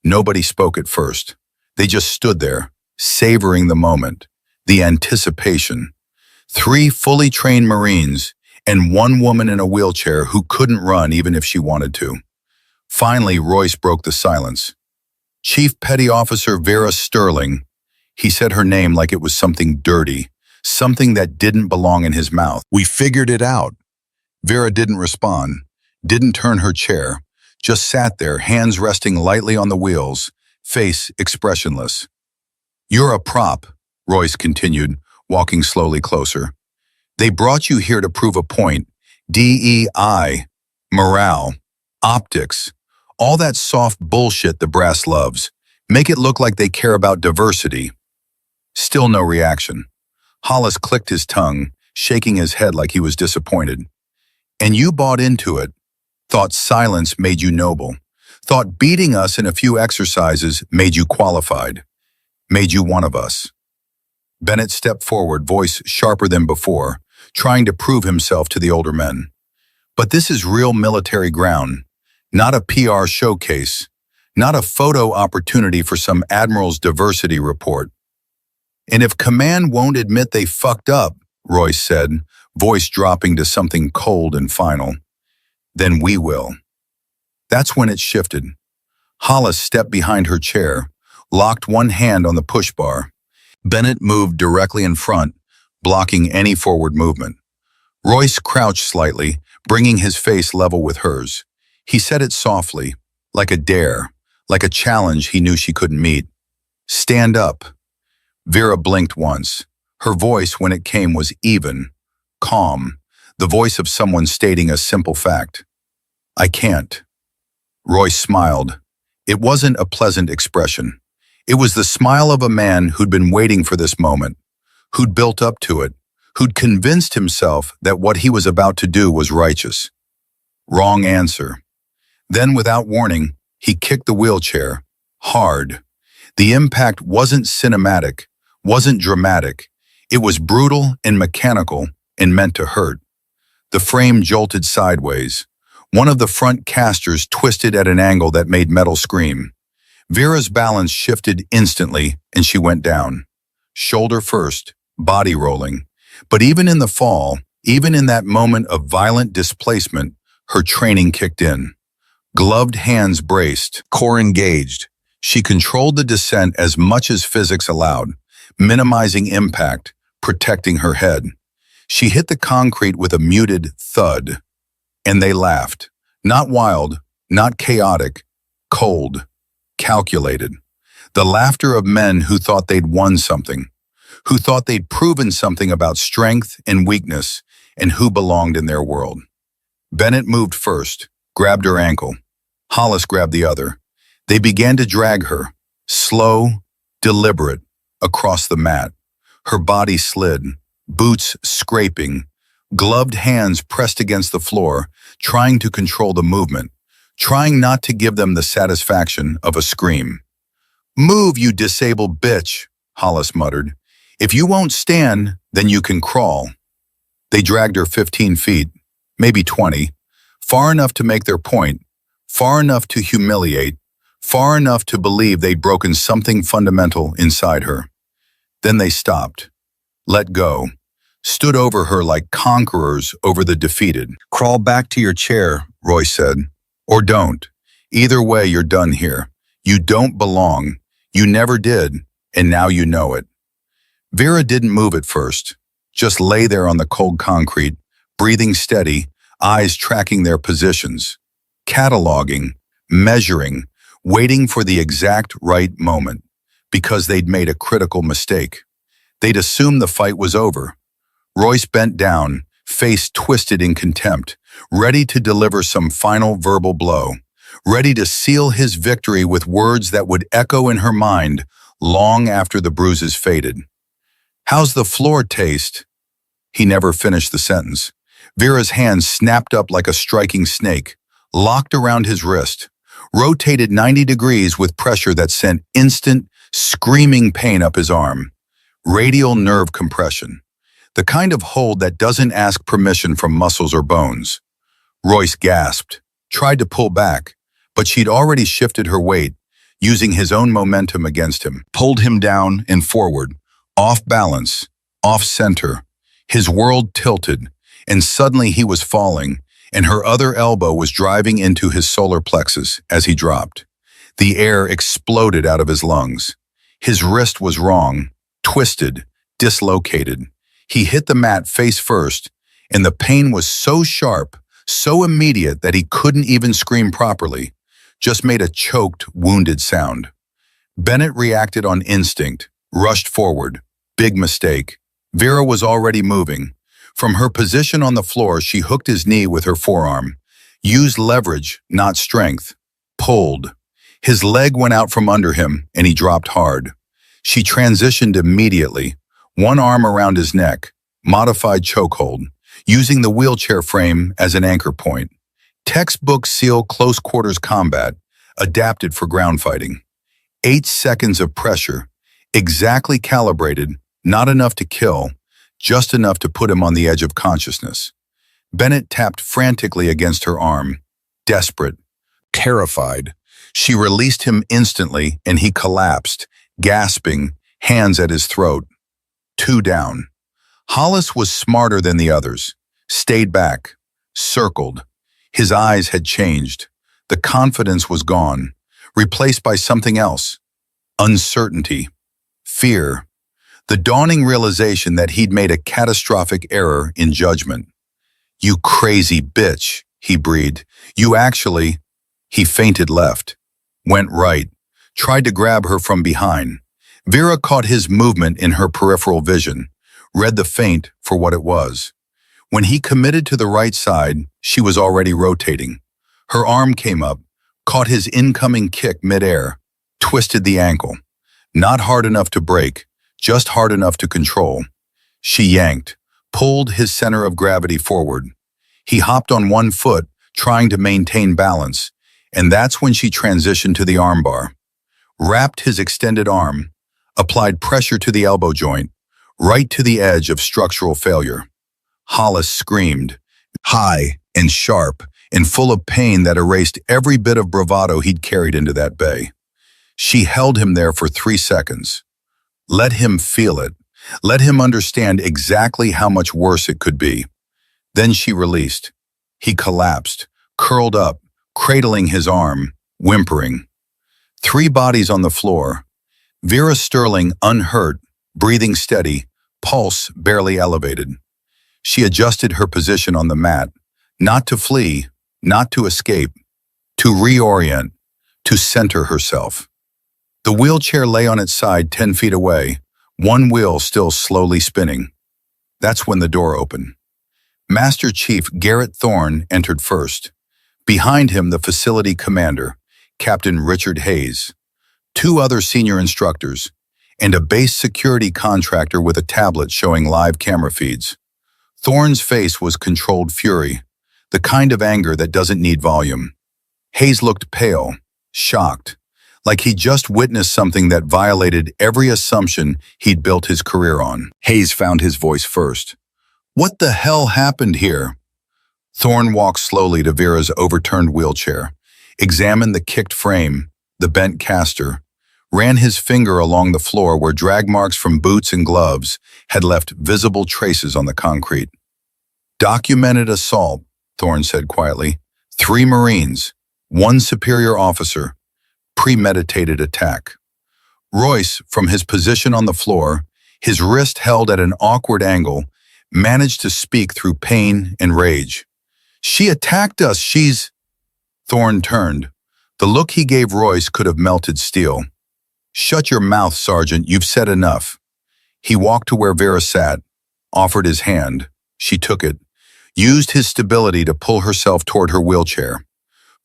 Nobody spoke at first. They just stood there, savoring the moment, the anticipation. 3 fully trained Marines and 1 woman in a wheelchair who couldn't run even if she wanted to. Finally, Royce broke the silence. Chief Petty Officer Vera Sterling. He said her name like it was something dirty, something that didn't belong in his mouth. We figured it out. Vera didn't respond, didn't turn her chair, just sat there, hands resting lightly on the wheels, face expressionless. You're a prop, Royce continued, walking slowly closer. They brought you here to prove a point. DEI, morale, optics, all that soft bullshit the brass loves. Make it look like they care about diversity. Still no reaction. Hollis clicked his tongue, shaking his head like he was disappointed. And you bought into it, thought silence made you noble, thought beating us in a few exercises made you qualified, made you one of us. Bennett stepped forward, voice sharper than before, trying to prove himself to the older men. But this is real military ground, not a PR showcase, not a photo opportunity for some admiral's diversity report. And if command won't admit they fucked up, Royce said, voice dropping to something cold and final, then we will. That's when it shifted. Hollis stepped behind her chair, locked one hand on the push bar. Bennett moved directly in front, blocking any forward movement. Royce crouched slightly, bringing his face level with hers. He said it softly, like a dare, like a challenge he knew she couldn't meet. Stand up. Vera blinked once. Her voice, when it came, was even, calm, the voice of someone stating a simple fact. I can't. Royce smiled. It wasn't a pleasant expression. It was the smile of a man who'd been waiting for this moment, who'd built up to it, who'd convinced himself that what he was about to do was righteous. Wrong answer. Then, without warning, he kicked the wheelchair, hard. The impact wasn't cinematic, wasn't dramatic. It was brutal and mechanical and meant to hurt. The frame jolted sideways. One of the front casters twisted at an angle that made metal scream. Vera's balance shifted instantly and she went down. Shoulder first, body rolling. But even in the fall, even in that moment of violent displacement, her training kicked in. Gloved hands braced, core engaged. She controlled the descent as much as physics allowed, minimizing impact, protecting her head. She hit the concrete with a muted thud, and they laughed. Not wild, not chaotic, cold, calculated. The laughter of men who thought they'd won something, who thought they'd proven something about strength and weakness and who belonged in their world. Bennett moved first, grabbed her ankle. Hollis grabbed the other. They began to drag her, slow, deliberate, across the mat. Her body slid, boots scraping, gloved hands pressed against the floor, trying to control the movement, trying not to give them the satisfaction of a scream. "Move, you disabled bitch," Hollis muttered. "If you won't stand, then you can crawl." They dragged her 15 feet, maybe 20, far enough to make their point, far enough to humiliate, far enough to believe they'd broken something fundamental inside her. Then they stopped, let go, stood over her like conquerors over the defeated. "Crawl back to your chair," Royce said. "Or don't. Either way, you're done here. You don't belong. You never did, and now you know it." Vera didn't move at first, just lay there on the cold concrete, breathing steady, eyes tracking their positions, cataloging, measuring, waiting for the exact right moment, because they'd made a critical mistake. They'd assumed the fight was over. Royce bent down, face twisted in contempt, ready to deliver some final verbal blow, ready to seal his victory with words that would echo in her mind long after the bruises faded. "How's the floor taste?" He never finished the sentence. Vera's hand snapped up like a striking snake, locked around his wrist, rotated 90 degrees with pressure that sent instant, screaming pain up his arm. Radial nerve compression. The kind of hold that doesn't ask permission from muscles or bones. Royce gasped, tried to pull back, but she'd already shifted her weight, using his own momentum against him, pulled him down and forward, off balance, off center. His world tilted, and suddenly he was falling, and her other elbow was driving into his solar plexus as he dropped. The air exploded out of his lungs. His wrist was wrong, twisted, dislocated. He hit the mat face first, and the pain was so sharp, so immediate that he couldn't even scream properly, just made a choked, wounded sound. Bennett reacted on instinct, rushed forward. Big mistake. Vera was already moving. From her position on the floor, she hooked his knee with her forearm, used leverage, not strength, pulled. His leg went out from under him, and he dropped hard. She transitioned immediately, one arm around his neck, modified chokehold, using the wheelchair frame as an anchor point. Textbook SEAL close quarters combat, adapted for ground fighting. 8 seconds of pressure, exactly calibrated, not enough to kill, just enough to put him on the edge of consciousness. Bennett tapped frantically against her arm, desperate, terrified. She released him instantly, and he collapsed, gasping, hands at his throat. 2 down. Hollis was smarter than the others, stayed back, circled. His eyes had changed. The confidence was gone, replaced by something else. Uncertainty, fear, the dawning realization that he'd made a catastrophic error in judgment. "You crazy bitch," he breathed. "You actually—" He feinted left, went right, tried to grab her from behind. Vera caught his movement in her peripheral vision, read the feint for what it was. When he committed to the right side, she was already rotating. Her arm came up, caught his incoming kick midair, twisted the ankle. Not hard enough to break, just hard enough to control. She yanked, pulled his center of gravity forward. He hopped on one foot, trying to maintain balance, and that's when she transitioned to the armbar. Wrapped his extended arm, applied pressure to the elbow joint, right to the edge of structural failure. Hollis screamed, high and sharp and full of pain that erased every bit of bravado he'd carried into that bay. She held him there for 3 seconds. Let him feel it. Let him understand exactly how much worse it could be. Then she released. He collapsed, curled up, cradling his arm, whimpering. 3 bodies on the floor. Vera Sterling unhurt, breathing steady, pulse barely elevated. She adjusted her position on the mat, not to flee, not to escape, to reorient, to center herself. The wheelchair lay on its side 10 feet away, one wheel still slowly spinning. That's when the door opened. Master Chief Garrett Thorne entered first. Behind him, the facility commander, Captain Richard Hayes, two other senior instructors, and a base security contractor with a tablet showing live camera feeds. Thorne's face was controlled fury, the kind of anger that doesn't need volume. Hayes looked pale, shocked, like he'd just witnessed something that violated every assumption he'd built his career on. Hayes found his voice first. "What the hell happened here?" Thorne walked slowly to Vera's overturned wheelchair, examined the kicked frame, the bent caster, ran his finger along the floor where drag marks from boots and gloves had left visible traces on the concrete. "Documented assault," Thorne said quietly. 3 Marines, 1 superior officer, premeditated attack. Royce, from his position on the floor, his wrist held at an awkward angle, managed to speak through pain and rage. "She attacked us, she's—" Thorne turned. The look he gave Royce could have melted steel. "Shut your mouth, Sergeant, you've said enough." He walked to where Vera sat, offered his hand. She took it, used his stability to pull herself toward her wheelchair.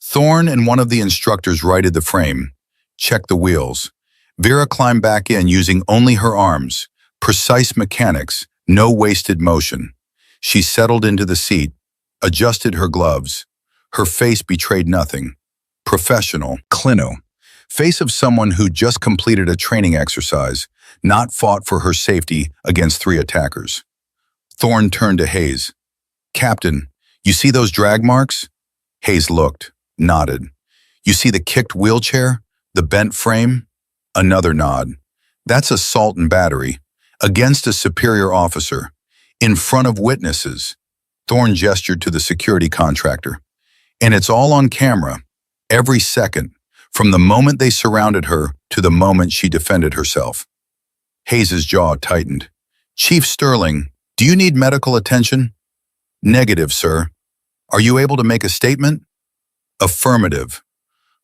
Thorne and one of the instructors righted the frame, checked the wheels. Vera climbed back in using only her arms, precise mechanics, no wasted motion. She settled into the seat, adjusted her gloves. Her face betrayed nothing. Professional, clino. Face of someone who just completed a training exercise, not fought for her safety against 3 attackers. Thorne turned to Hayes. "Captain, you see those drag marks?" Hayes looked, nodded. "You see the kicked wheelchair, the bent frame?" Another nod. "That's assault and battery, against a superior officer, in front of witnesses." Thorne gestured to the security contractor. "And it's all on camera, every second, from the moment they surrounded her to the moment she defended herself." Hayes' jaw tightened. "Chief Sterling, do you need medical attention?" "Negative, sir. Are you able to make a statement?" "Affirmative."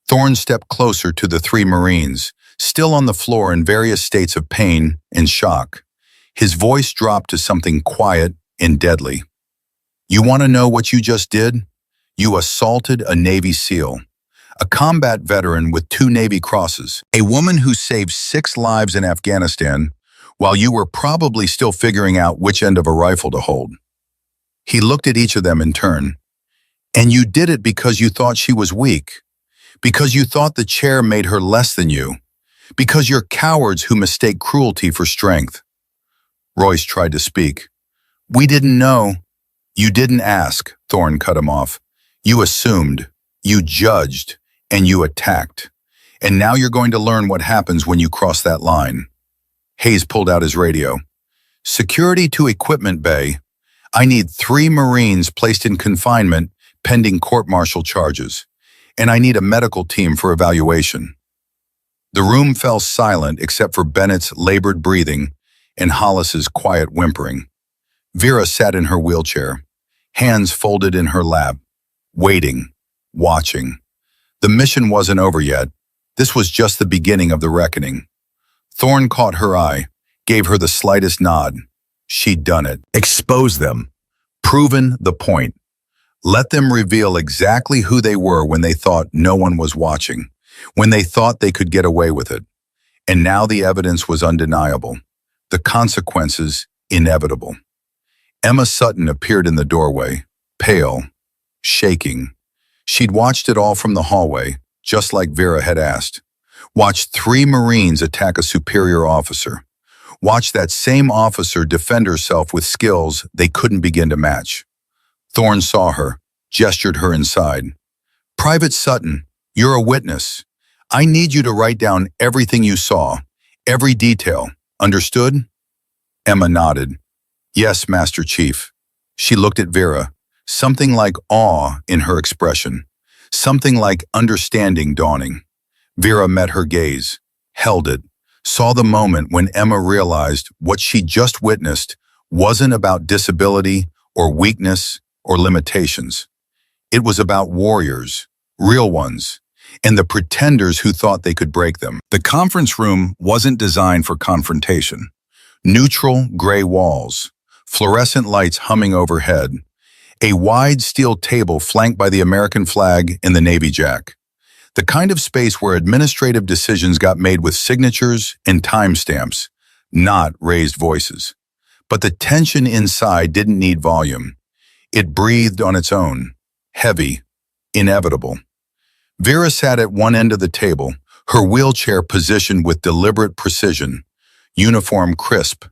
Thorne stepped closer to the 3 Marines, still on the floor in various states of pain and shock. His voice dropped to something quiet and deadly. "You want to know what you just did? You assaulted a Navy SEAL, a combat veteran with 2 Navy crosses, a woman who saved 6 lives in Afghanistan while you were probably still figuring out which end of a rifle to hold." He looked at each of them in turn. "And you did it because you thought she was weak, because you thought the chair made her less than you, because you're cowards who mistake cruelty for strength." Royce tried to speak. "We didn't know." "You didn't ask," Thorne cut him off. "You assumed, you judged, and you attacked. And now you're going to learn what happens when you cross that line." Hayes pulled out his radio. "Security to equipment bay. I need 3 Marines placed in confinement pending court-martial charges, and I need a medical team for evaluation." The room fell silent except for Bennett's labored breathing and Hollis's quiet whimpering. Vera sat in her wheelchair, hands folded in her lap, waiting, watching. The mission wasn't over yet. This was just the beginning of the reckoning. Thorne caught her eye, gave her the slightest nod. She'd done it. Exposed them. Proven the point. Let them reveal exactly who they were when they thought no one was watching, when they thought they could get away with it. And now the evidence was undeniable. The consequences inevitable. Emma Sutton appeared in the doorway, pale, shaking. She'd watched it all from the hallway, just like Vera had asked. Watched 3 Marines attack a superior officer. Watched that same officer defend herself with skills they couldn't begin to match. Thorne saw her, gestured her inside. "Private Sutton, you're a witness. I need you to write down everything you saw, every detail. Understood?" Emma nodded. "Yes, Master Chief." She looked at Vera, something like awe in her expression, something like understanding dawning. Vera met her gaze, held it, saw the moment when Emma realized what she just witnessed wasn't about disability or weakness or limitations. It was about warriors, real ones, and the pretenders who thought they could break them. The conference room wasn't designed for confrontation. Neutral gray walls, fluorescent lights humming overhead, a wide steel table flanked by the American flag and the Navy Jack. The kind of space where administrative decisions got made with signatures and timestamps, not raised voices. But the tension inside didn't need volume. It breathed on its own, heavy, inevitable. Vera sat at one end of the table, her wheelchair positioned with deliberate precision, uniform crisp,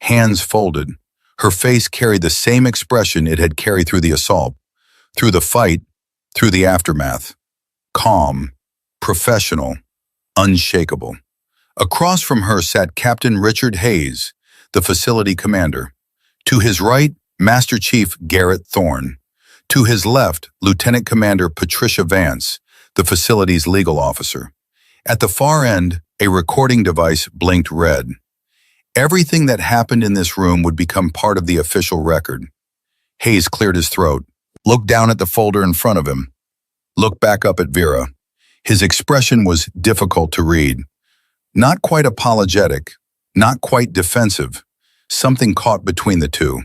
hands folded. Her face carried the same expression it had carried through the assault, through the fight, through the aftermath. Calm, professional, unshakable. Across from her sat Captain Richard Hayes, the facility commander. To his right, Master Chief Garrett Thorne. To his left, Lieutenant Commander Patricia Vance, the facility's legal officer. At the far end, a recording device blinked red. Everything that happened in this room would become part of the official record. Hayes cleared his throat, looked down at the folder in front of him, looked back up at Vera. His expression was difficult to read. Not quite apologetic, not quite defensive. Something caught between the two.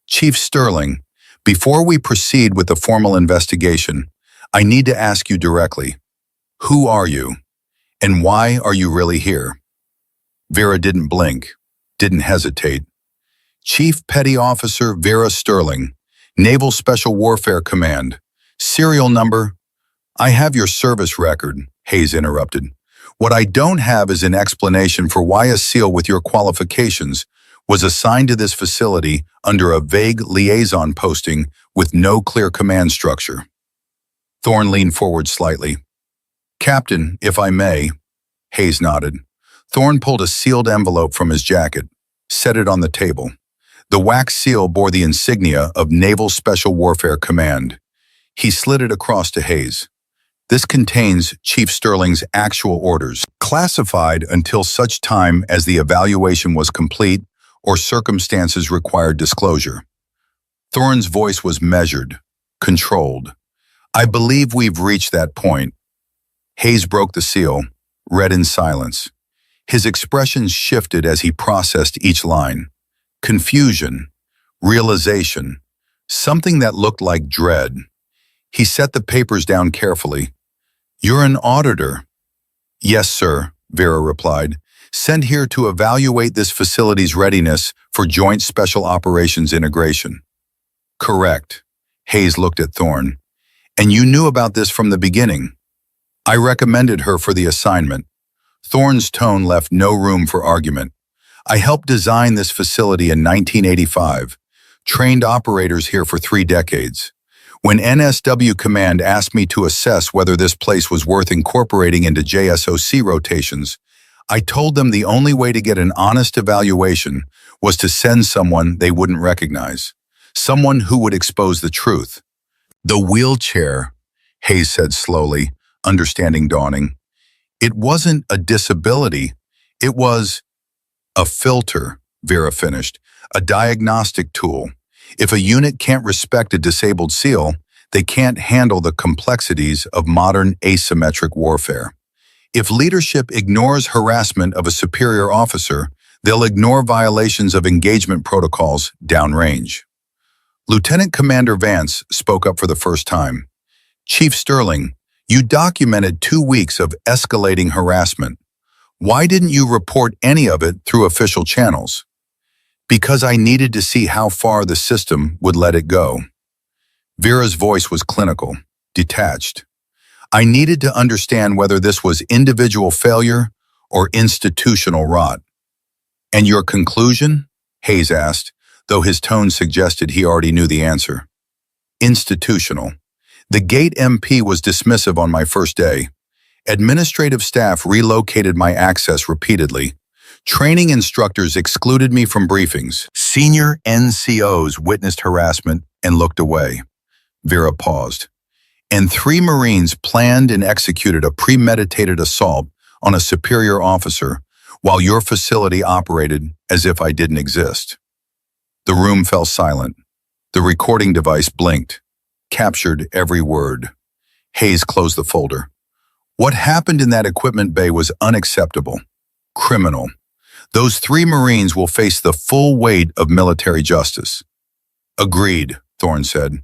Chief Sterling, before we proceed with the formal investigation, I need to ask you directly, who are you, and why are you really here? Vera didn't blink, didn't hesitate. Chief Petty Officer Vera Sterling, Naval Special Warfare Command, serial number. I have your service record, Hayes interrupted. What I don't have is an explanation for why a SEAL with your qualifications was assigned to this facility under a vague liaison posting with no clear command structure. Thorne leaned forward slightly. Captain, if I may. Hayes nodded. Thorne pulled a sealed envelope from his jacket, set it on the table. The wax seal bore the insignia of Naval Special Warfare Command. He slid it across to Hayes. This contains Chief Sterling's actual orders, classified until such time as the evaluation was complete or circumstances required disclosure. Thorne's voice was measured, controlled. I believe we've reached that point. Hayes broke the seal, read in silence. His expressions shifted as he processed each line. Confusion, realization, something that looked like dread. He set the papers down carefully. You're an auditor. Yes, sir, Vera replied. Sent here to evaluate this facility's readiness for Joint Special Operations integration. Correct. Hayes looked at Thorne. And you knew about this from the beginning. I recommended her for the assignment. Thorne's tone left no room for argument. I helped design this facility in 1985, trained operators here for 3 decades. When NSW Command asked me to assess whether this place was worth incorporating into JSOC rotations, I told them the only way to get an honest evaluation was to send someone they wouldn't recognize, someone who would expose the truth. The wheelchair, Hayes said slowly, understanding dawning. It wasn't a disability. It was a filter, Vera finished, a diagnostic tool. If a unit can't respect a disabled SEAL, they can't handle the complexities of modern asymmetric warfare. If leadership ignores harassment of a superior officer, they'll ignore violations of engagement protocols downrange. Lieutenant Commander Vance spoke up for the first time. Chief Sterling, you documented 2 weeks of escalating harassment. Why didn't you report any of it through official channels? Because I needed to see how far the system would let it go. Vera's voice was clinical, detached. I needed to understand whether this was individual failure or institutional rot. And your conclusion? Hayes asked, though his tone suggested he already knew the answer. Institutional. The Gate MP was dismissive on my first day. Administrative staff relocated my access repeatedly. Training instructors excluded me from briefings. Senior NCOs witnessed harassment and looked away. Vera paused. And 3 Marines planned and executed a premeditated assault on a superior officer while your facility operated as if I didn't exist. The room fell silent. The recording device blinked, captured every word. Hayes closed the folder. What happened in that equipment bay was unacceptable, criminal. Those 3 Marines will face the full weight of military justice. Agreed, Thorne said,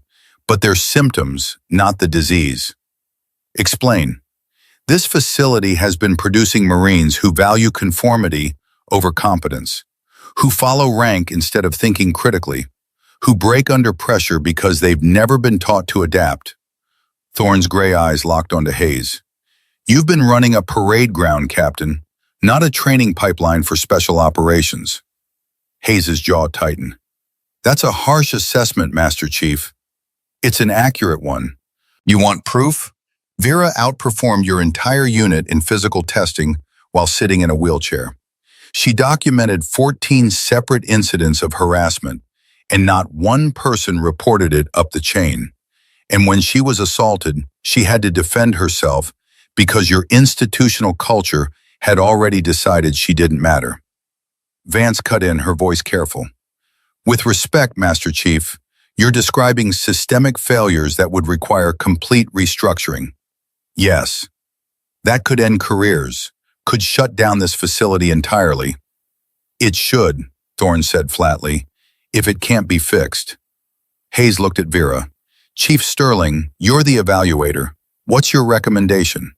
but they're symptoms, not the disease. Explain. This facility has been producing Marines who value conformity over competence, who follow rank instead of thinking critically, who break under pressure because they've never been taught to adapt. Thorne's gray eyes locked onto Hayes. You've been running a parade ground, Captain, not a training pipeline for special operations. Hayes' jaw tightened. That's a harsh assessment, Master Chief. It's an accurate one. You want proof? Vera outperformed your entire unit in physical testing while sitting in a wheelchair. She documented 14 separate incidents of harassment, and not one person reported it up the chain. And when she was assaulted, she had to defend herself because your institutional culture had already decided she didn't matter. Vance cut in, her voice careful. With respect, Master Chief, you're describing systemic failures that would require complete restructuring. Yes. That could end careers, could shut down this facility entirely. It should, Thorne said flatly, if it can't be fixed. Hayes looked at Vera. Chief Sterling, you're the evaluator. What's your recommendation?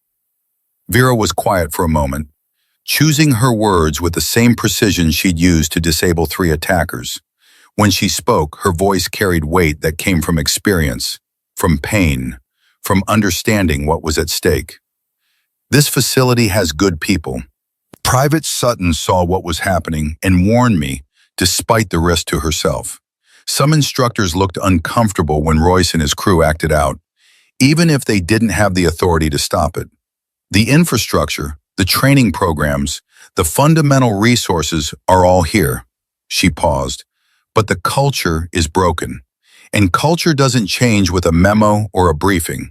Vera was quiet for a moment, choosing her words with the same precision she'd used to disable 3 attackers. When she spoke, her voice carried weight that came from experience, from pain, from understanding what was at stake. This facility has good people. Private Sutton saw what was happening and warned me, despite the risk to herself. Some instructors looked uncomfortable when Royce and his crew acted out, even if they didn't have the authority to stop it. The infrastructure, the training programs, the fundamental resources are all here. She paused. But the culture is broken. And culture doesn't change with a memo or a briefing.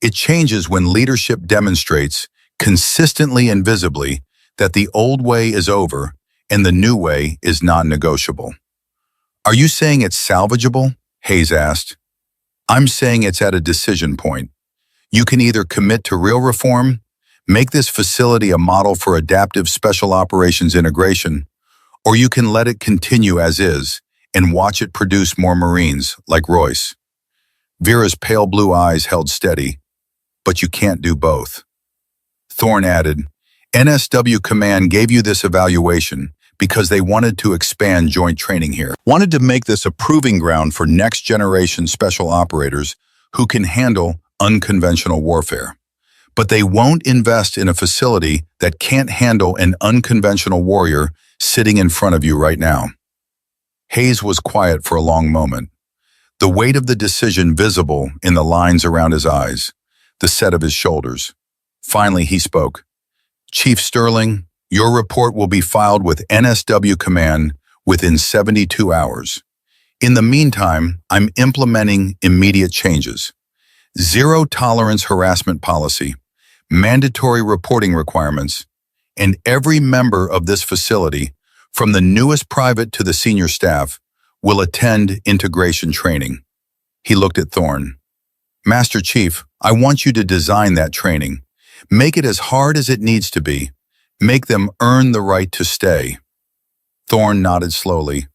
It changes when leadership demonstrates, consistently and visibly, that the old way is over and the new way is non-negotiable. Are you saying it's salvageable? Hayes asked. I'm saying it's at a decision point. You can either commit to real reform, make this facility a model for adaptive special operations integration, or you can let it continue as is and watch it produce more Marines like Royce. Vera's pale blue eyes held steady, but you can't do both. Thorne added, NSW Command gave you this evaluation because they wanted to expand joint training here, wanted to make this a proving ground for next-generation special operators who can handle unconventional warfare. But they won't invest in a facility that can't handle an unconventional warrior sitting in front of you right now. Hayes was quiet for a long moment, the weight of the decision visible in the lines around his eyes, the set of his shoulders. Finally, he spoke. Chief Sterling, your report will be filed with NSW Command within 72 hours. In the meantime, I'm implementing immediate changes. Zero-tolerance harassment policy, mandatory reporting requirements, and every member of this facility, from the newest private to the senior staff, will attend integration training. He looked at Thorne. Master Chief, I want you to design that training. Make it as hard as it needs to be. Make them earn the right to stay. Thorne nodded slowly.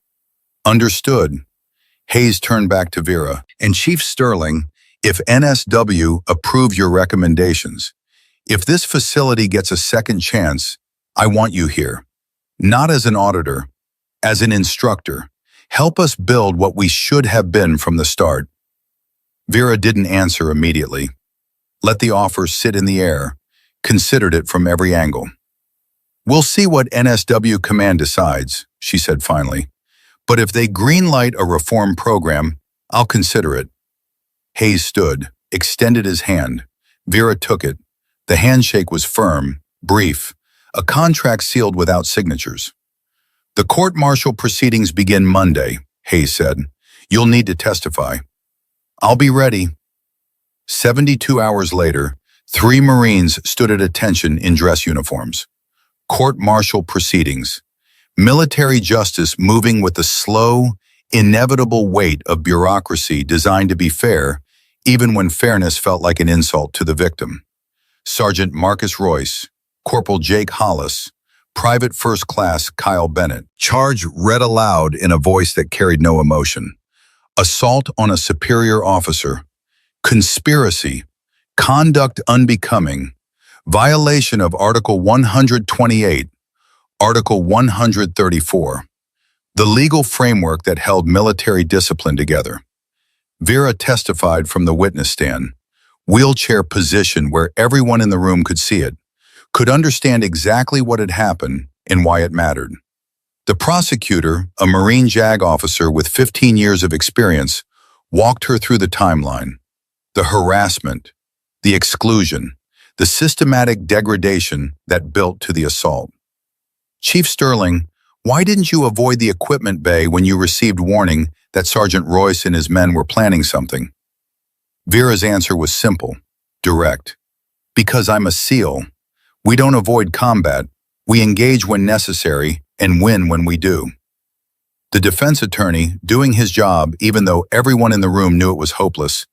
Understood. Hayes turned back to Vera. And Chief Sterling, if NSW approve your recommendations, if this facility gets a second chance, I want you here. Not as an auditor, as an instructor. Help us build what we should have been from the start. Vera didn't answer immediately. Let the offer sit in the air, considered it from every angle. We'll see what NSW Command decides, she said finally. But if they greenlight a reform program, I'll consider it. Hayes stood, extended his hand. Vera took it. The handshake was firm, brief, a contract sealed without signatures. The court-martial proceedings begin Monday, Hayes said. You'll need to testify. I'll be ready. 72 hours later, 3 Marines stood at attention in dress uniforms. Court-martial proceedings. Military justice moving with the slow, inevitable weight of bureaucracy designed to be fair, even when fairness felt like an insult to the victim. Sergeant Marcus Royce, Corporal Jake Hollis, Private First Class Kyle Bennett. Charge read aloud in a voice that carried no emotion. Assault on a superior officer. Conspiracy. Conduct unbecoming. Violation of Article 128. Article 134. The legal framework that held military discipline together. Vera testified from the witness stand. Wheelchair position where everyone in the room could see it, could understand exactly what had happened and why it mattered. The prosecutor, a Marine JAG officer with 15 years of experience, walked her through the timeline. The harassment, the exclusion, the systematic degradation that built to the assault. Chief Sterling, why didn't you avoid the equipment bay when you received warning that Sergeant Royce and his men were planning something? Vera's answer was simple, direct. Because I'm a SEAL. We don't avoid combat. We engage when necessary and win when we do. The defense attorney, doing his job even though everyone in the room knew it was hopeless,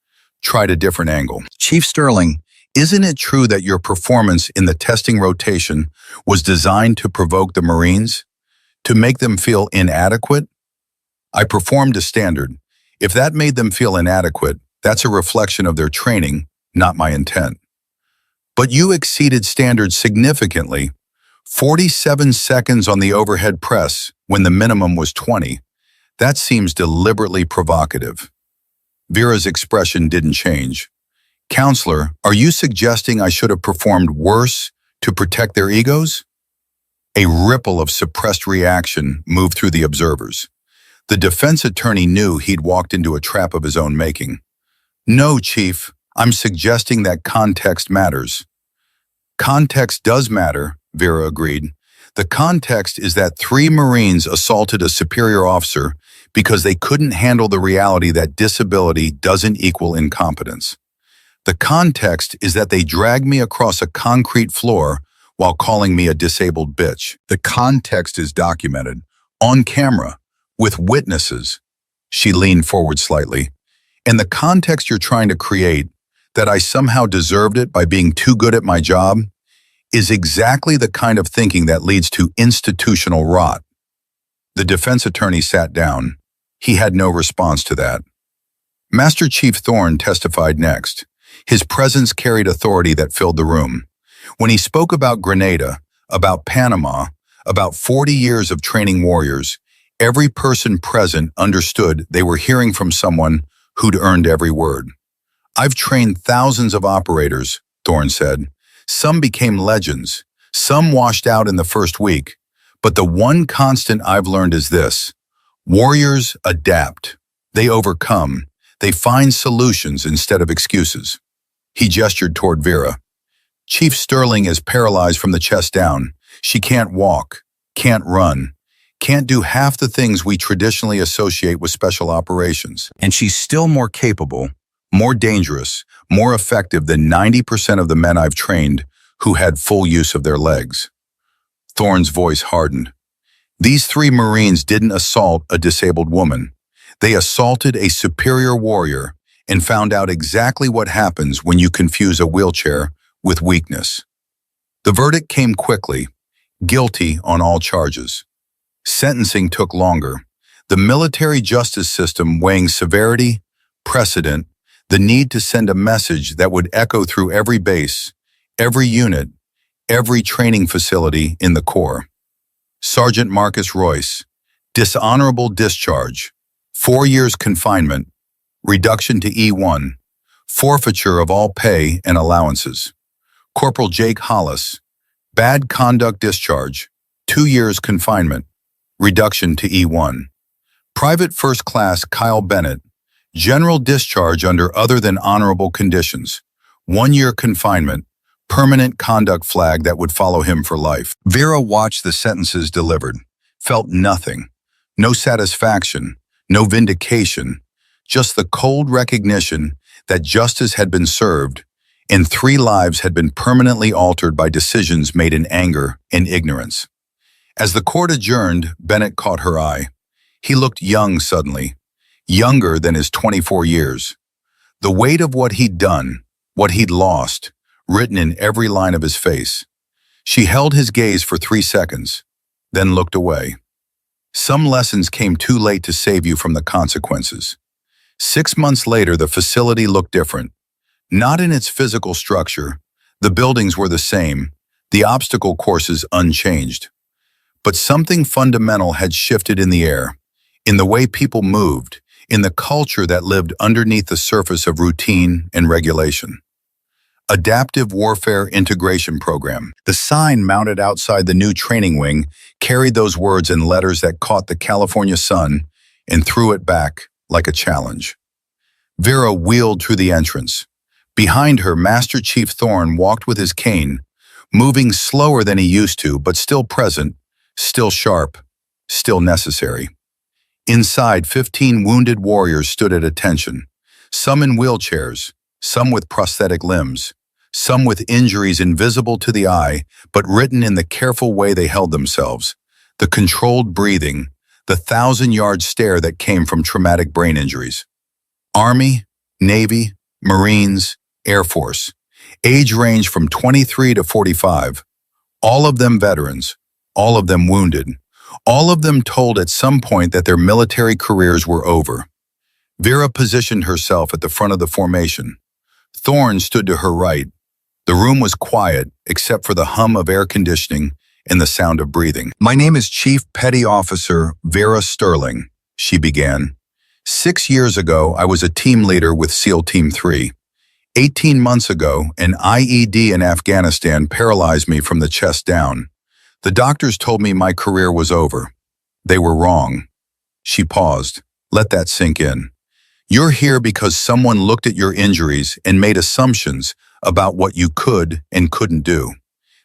tried a different angle. Chief Sterling, isn't it true that your performance in the testing rotation was designed to provoke the Marines? To make them feel inadequate? I performed a standard. If that made them feel inadequate, that's a reflection of their training, not my intent. But you exceeded standards significantly. 47 seconds on the overhead press when the minimum was 20. That seems deliberately provocative. Vera's expression didn't change. Counselor, are you suggesting I should have performed worse to protect their egos? A ripple of suppressed reaction moved through the observers. The defense attorney knew he'd walked into a trap of his own making. No, Chief, I'm suggesting that context matters. Context does matter, Vera agreed. The context is that 3 Marines assaulted a superior officer because they couldn't handle the reality that disability doesn't equal incompetence. The context is that they dragged me across a concrete floor while calling me a disabled bitch. The context is documented, on camera, with witnesses. She leaned forward slightly. And the context you're trying to create, that I somehow deserved it by being too good at my job, is exactly the kind of thinking that leads to institutional rot. The defense attorney sat down. He had no response to that. Master Chief Thorne testified next. His presence carried authority that filled the room. When he spoke about Grenada, about Panama, about 40 years of training warriors, every person present understood they were hearing from someone who'd earned every word. I've trained thousands of operators, Thorne said. Some became legends. Some washed out in the first week. But the one constant I've learned is this. Warriors adapt. They overcome. They find solutions instead of excuses. He gestured toward Vera. Chief Sterling is paralyzed from the chest down. She can't walk, can't run, can't do half the things we traditionally associate with special operations. And she's still more capable, more dangerous, more effective than 90% of the men I've trained who had full use of their legs. Thorne's voice hardened. These 3 Marines didn't assault a disabled woman. They assaulted a superior warrior and found out exactly what happens when you confuse a wheelchair with weakness. The verdict came quickly, guilty on all charges. Sentencing took longer. The military justice system weighing severity, precedent, the need to send a message that would echo through every base, every unit, every training facility in the Corps. Sergeant Marcus Royce, dishonorable discharge, 4 years confinement, reduction to E1, forfeiture of all pay and allowances. Corporal Jake Hollis, bad conduct discharge, 2 years confinement, reduction to E1. Private First Class Kyle Bennett, general discharge under other than honorable conditions, 1 year confinement, permanent conduct flag that would follow him for life. Vera watched the sentences delivered, felt nothing, no satisfaction, no vindication, just the cold recognition that justice had been served and 3 lives had been permanently altered by decisions made in anger and ignorance. As the court adjourned, Bennett caught her eye. He looked young suddenly, younger than his 24 years. The weight of what he'd done, what he'd lost, written in every line of his face. She held his gaze for 3 seconds, then looked away. Some lessons came too late to save you from the consequences. 6 months later, the facility looked different. Not in its physical structure. The buildings were the same, the obstacle courses unchanged. But something fundamental had shifted in the air, in the way people moved, in the culture that lived underneath the surface of routine and regulation. Adaptive Warfare Integration Program. The sign mounted outside the new training wing carried those words in letters that caught the California sun and threw it back like a challenge. Vera wheeled through the entrance. Behind her, Master Chief Thorne walked with his cane, moving slower than he used to, but still present, still sharp, still necessary. Inside, 15 wounded warriors stood at attention, some in wheelchairs, some with prosthetic limbs, some with injuries invisible to the eye, but written in the careful way they held themselves, the controlled breathing, the 1,000-yard stare that came from traumatic brain injuries. Army, Navy, Marines, Air Force, age range from 23 to 45, all of them veterans, all of them wounded, all of them told at some point that their military careers were over. Vera positioned herself at the front of the formation. Thorne stood to her right. The room was quiet, except for the hum of air conditioning and the sound of breathing. "My name is Chief Petty Officer Vera Sterling," she began. 6 years ago, I was a team leader with SEAL Team 3. 18 months ago, an IED in Afghanistan paralyzed me from the chest down. The doctors told me my career was over. They were wrong. She paused. Let that sink in. You're here because someone looked at your injuries and made assumptions about what you could and couldn't do.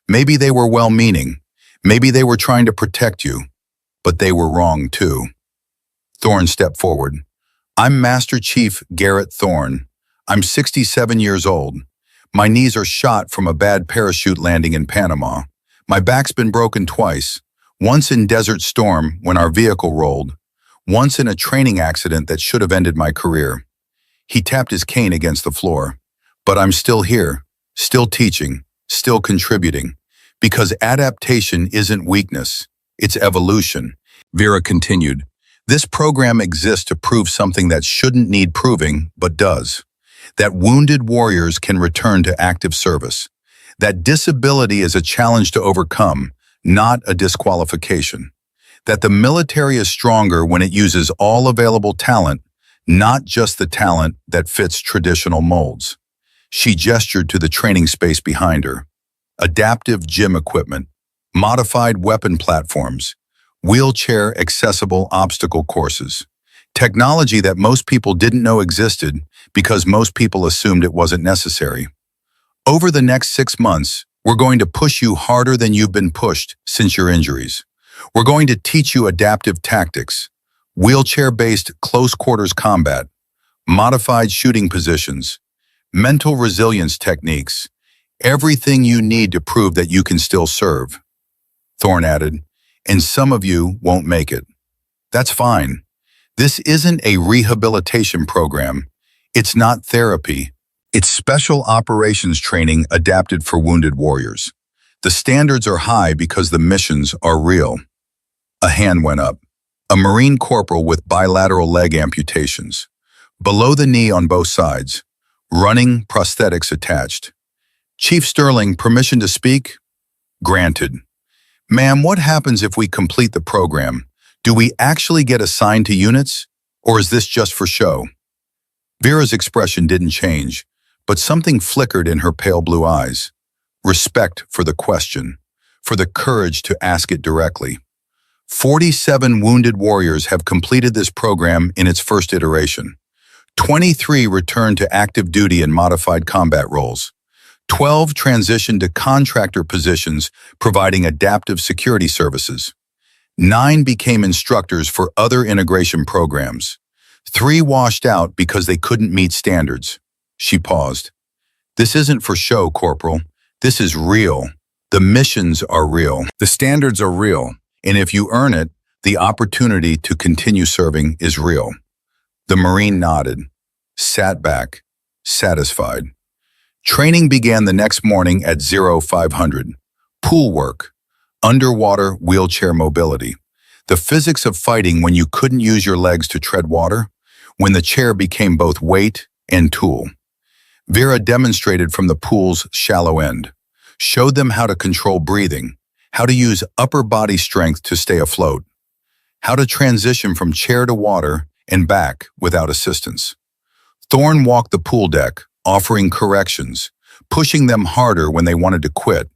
Maybe they were well-meaning. Maybe they were trying to protect you. But they were wrong, too. Thorne stepped forward. I'm Master Chief Garrett Thorne. I'm 67 years old. My knees are shot from a bad parachute landing in Panama. My back's been broken twice, once in Desert Storm when our vehicle rolled, once in a training accident that should have ended my career. He tapped his cane against the floor. But I'm still here, still teaching, still contributing, because adaptation isn't weakness, it's evolution. Vera continued, this program exists to prove something that shouldn't need proving, but does. That wounded warriors can return to active service. That disability is a challenge to overcome, not a disqualification. That the military is stronger when it uses all available talent, not just the talent that fits traditional molds. She gestured to the training space behind her. Adaptive gym equipment, modified weapon platforms, wheelchair-accessible obstacle courses. Technology that most people didn't know existed because most people assumed it wasn't necessary. Over the next 6 months, we're going to push you harder than you've been pushed since your injuries. We're going to teach you adaptive tactics, wheelchair-based close-quarters combat, modified shooting positions, mental resilience techniques, everything you need to prove that you can still serve. Thorne added, and some of you won't make it. That's fine. This isn't a rehabilitation program. It's not therapy. It's special operations training adapted for wounded warriors. The standards are high because the missions are real. A hand went up. A Marine corporal with bilateral leg amputations. Below the knee on both sides. Running prosthetics attached. Chief Sterling, permission to speak? Granted. Ma'am, what happens if we complete the program? Do we actually get assigned to units? Or is this just for show? Vera's expression didn't change, but something flickered in her pale blue eyes. Respect for the question, for the courage to ask it directly. 47 wounded warriors have completed this program in its first iteration. 23 returned to active duty in modified combat roles. 12 transitioned to contractor positions providing adaptive security services. 9 became instructors for other integration programs. 3 washed out because they couldn't meet standards. She paused. This isn't for show, Corporal. This is real. The missions are real. The standards are real. And if you earn it, the opportunity to continue serving is real. The Marine nodded, sat back, satisfied. Training began the next morning at 0500. Pool work, underwater wheelchair mobility, the physics of fighting when you couldn't use your legs to tread water, when the chair became both weight and tool. Vera demonstrated from the pool's shallow end, showed them how to control breathing, how to use upper body strength to stay afloat, how to transition from chair to water and back without assistance. Thorne walked the pool deck, offering corrections, pushing them harder when they wanted to quit,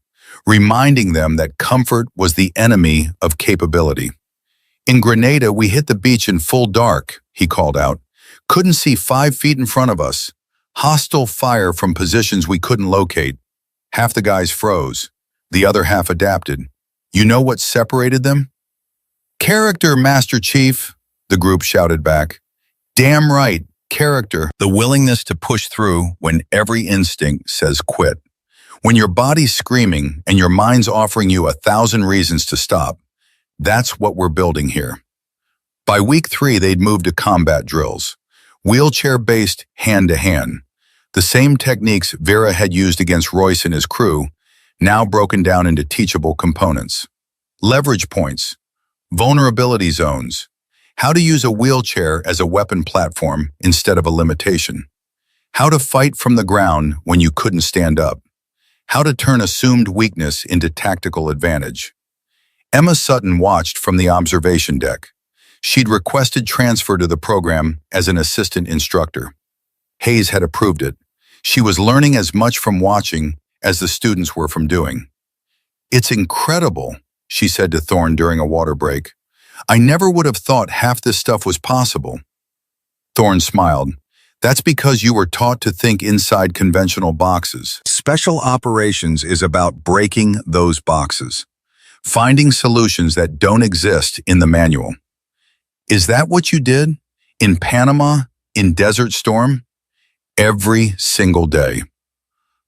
reminding them that comfort was the enemy of capability. In Grenada, we hit the beach in full dark, he called out. Couldn't see 5 feet in front of us. Hostile fire from positions we couldn't locate. Half the guys froze. The other half adapted. You know what separated them? Character, Master Chief, the group shouted back. Damn right, character. The willingness to push through when every instinct says quit. When your body's screaming and your mind's offering you 1,000 reasons to stop. That's what we're building here. By week 3, they'd moved to combat drills. Wheelchair-based hand-to-hand. The same techniques Vera had used against Royce and his crew, now broken down into teachable components. Leverage points, vulnerability zones, how to use a wheelchair as a weapon platform instead of a limitation, how to fight from the ground when you couldn't stand up, how to turn assumed weakness into tactical advantage. Emma Sutton watched from the observation deck. She'd requested transfer to the program as an assistant instructor. Hayes had approved it. She was learning as much from watching as the students were from doing. It's incredible, she said to Thorne during a water break. I never would have thought half this stuff was possible. Thorne smiled. That's because you were taught to think inside conventional boxes. Special operations is about breaking those boxes, finding solutions that don't exist in the manual. Is that what you did? In Panama? In Desert Storm? Every single day.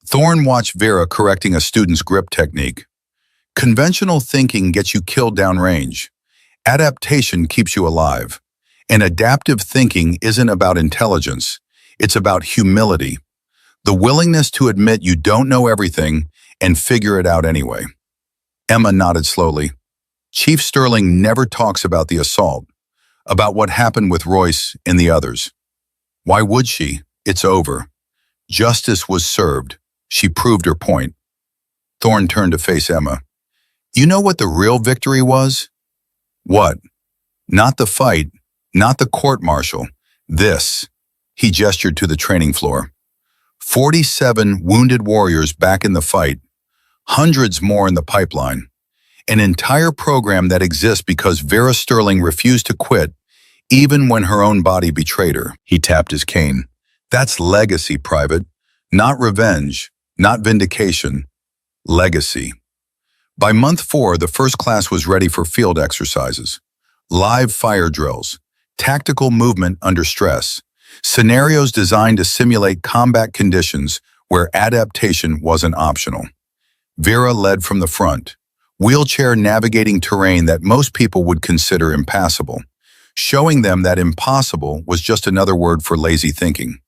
Thorne watched Vera correcting a student's grip technique. Conventional thinking gets you killed downrange. Adaptation keeps you alive. And adaptive thinking isn't about intelligence. It's about humility. The willingness to admit you don't know everything and figure it out anyway. Emma nodded slowly. Chief Sterling never talks about the assault, about what happened with Royce and the others. Why would she? It's over. Justice was served. She proved her point. Thorne turned to face Emma. You know what the real victory was? What? Not the fight, not the court-martial. This. He gestured to the training floor. 47 wounded warriors back in the fight. Hundreds more in the pipeline. An entire program that exists because Vera Sterling refused to quit, even when her own body betrayed her. He tapped his cane. That's legacy, Private. Not revenge, not vindication. Legacy. By month 4, the first class was ready for field exercises. Live fire drills, tactical movement under stress, scenarios designed to simulate combat conditions where adaptation wasn't optional. Vera led from the front, wheelchair navigating terrain that most people would consider impassable, showing them that impossible was just another word for lazy thinking.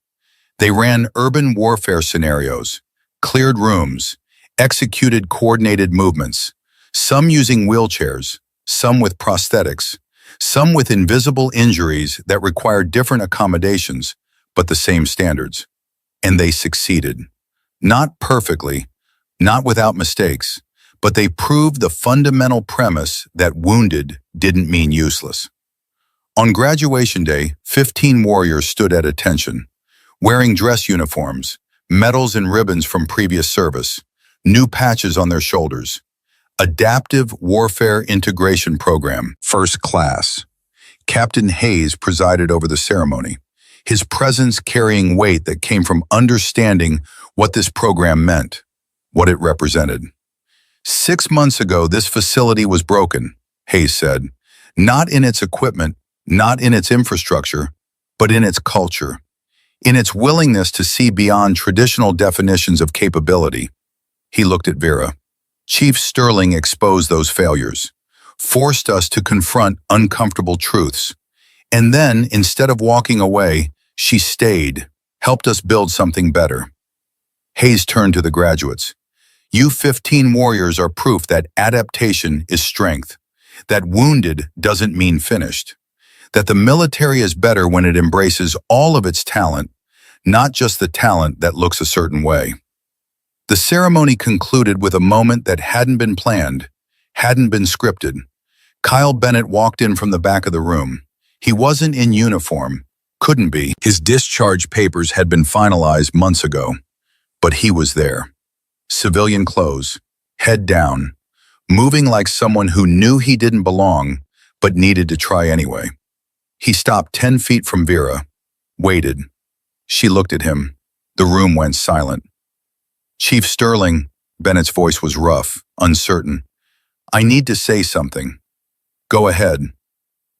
They ran urban warfare scenarios, cleared rooms, executed coordinated movements, some using wheelchairs, some with prosthetics, some with invisible injuries that required different accommodations, but the same standards. And they succeeded. Not perfectly, not without mistakes, but they proved the fundamental premise that wounded didn't mean useless. On graduation day, 15 warriors stood at attention, wearing dress uniforms, medals and ribbons from previous service, new patches on their shoulders. Adaptive Warfare Integration Program, First Class. Captain Hayes presided over the ceremony, his presence carrying weight that came from understanding what this program meant, what it represented. 6 months ago, this facility was broken, Hayes said, not in its equipment, not in its infrastructure, but in its culture, in its willingness to see beyond traditional definitions of capability. He looked at Vera. Chief Sterling exposed those failures, forced us to confront uncomfortable truths. And then, instead of walking away, she stayed, helped us build something better. Hayes turned to the graduates. You 15 warriors are proof that adaptation is strength, that wounded doesn't mean finished, that the military is better when it embraces all of its talent, not just the talent that looks a certain way. The ceremony concluded with a moment that hadn't been planned, hadn't been scripted. Kyle Bennett walked in from the back of the room. He wasn't in uniform, couldn't be. His discharge papers had been finalized months ago, but he was there. Civilian clothes, head down, moving like someone who knew he didn't belong, but needed to try anyway. He stopped 10 feet from Vera, waited. She looked at him. The room went silent. Chief Sterling, Bennett's voice was rough, uncertain. I need to say something. Go ahead.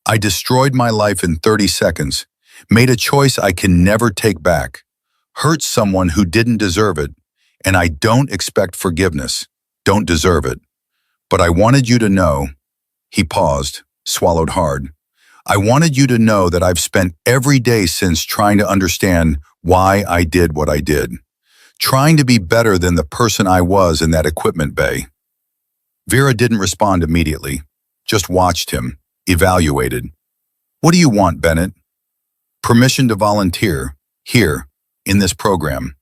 I destroyed my life in 30 seconds, made a choice I can never take back, hurt someone who didn't deserve it, and I don't expect forgiveness, don't deserve it. But I wanted you to know, he paused, swallowed hard. I wanted you to know that I've spent every day since trying to understand why I did what I did, trying to be better than the person I was in that equipment bay. Vera didn't respond immediately, just watched him, evaluated. What do you want, Bennett? Permission to volunteer, here, in this program.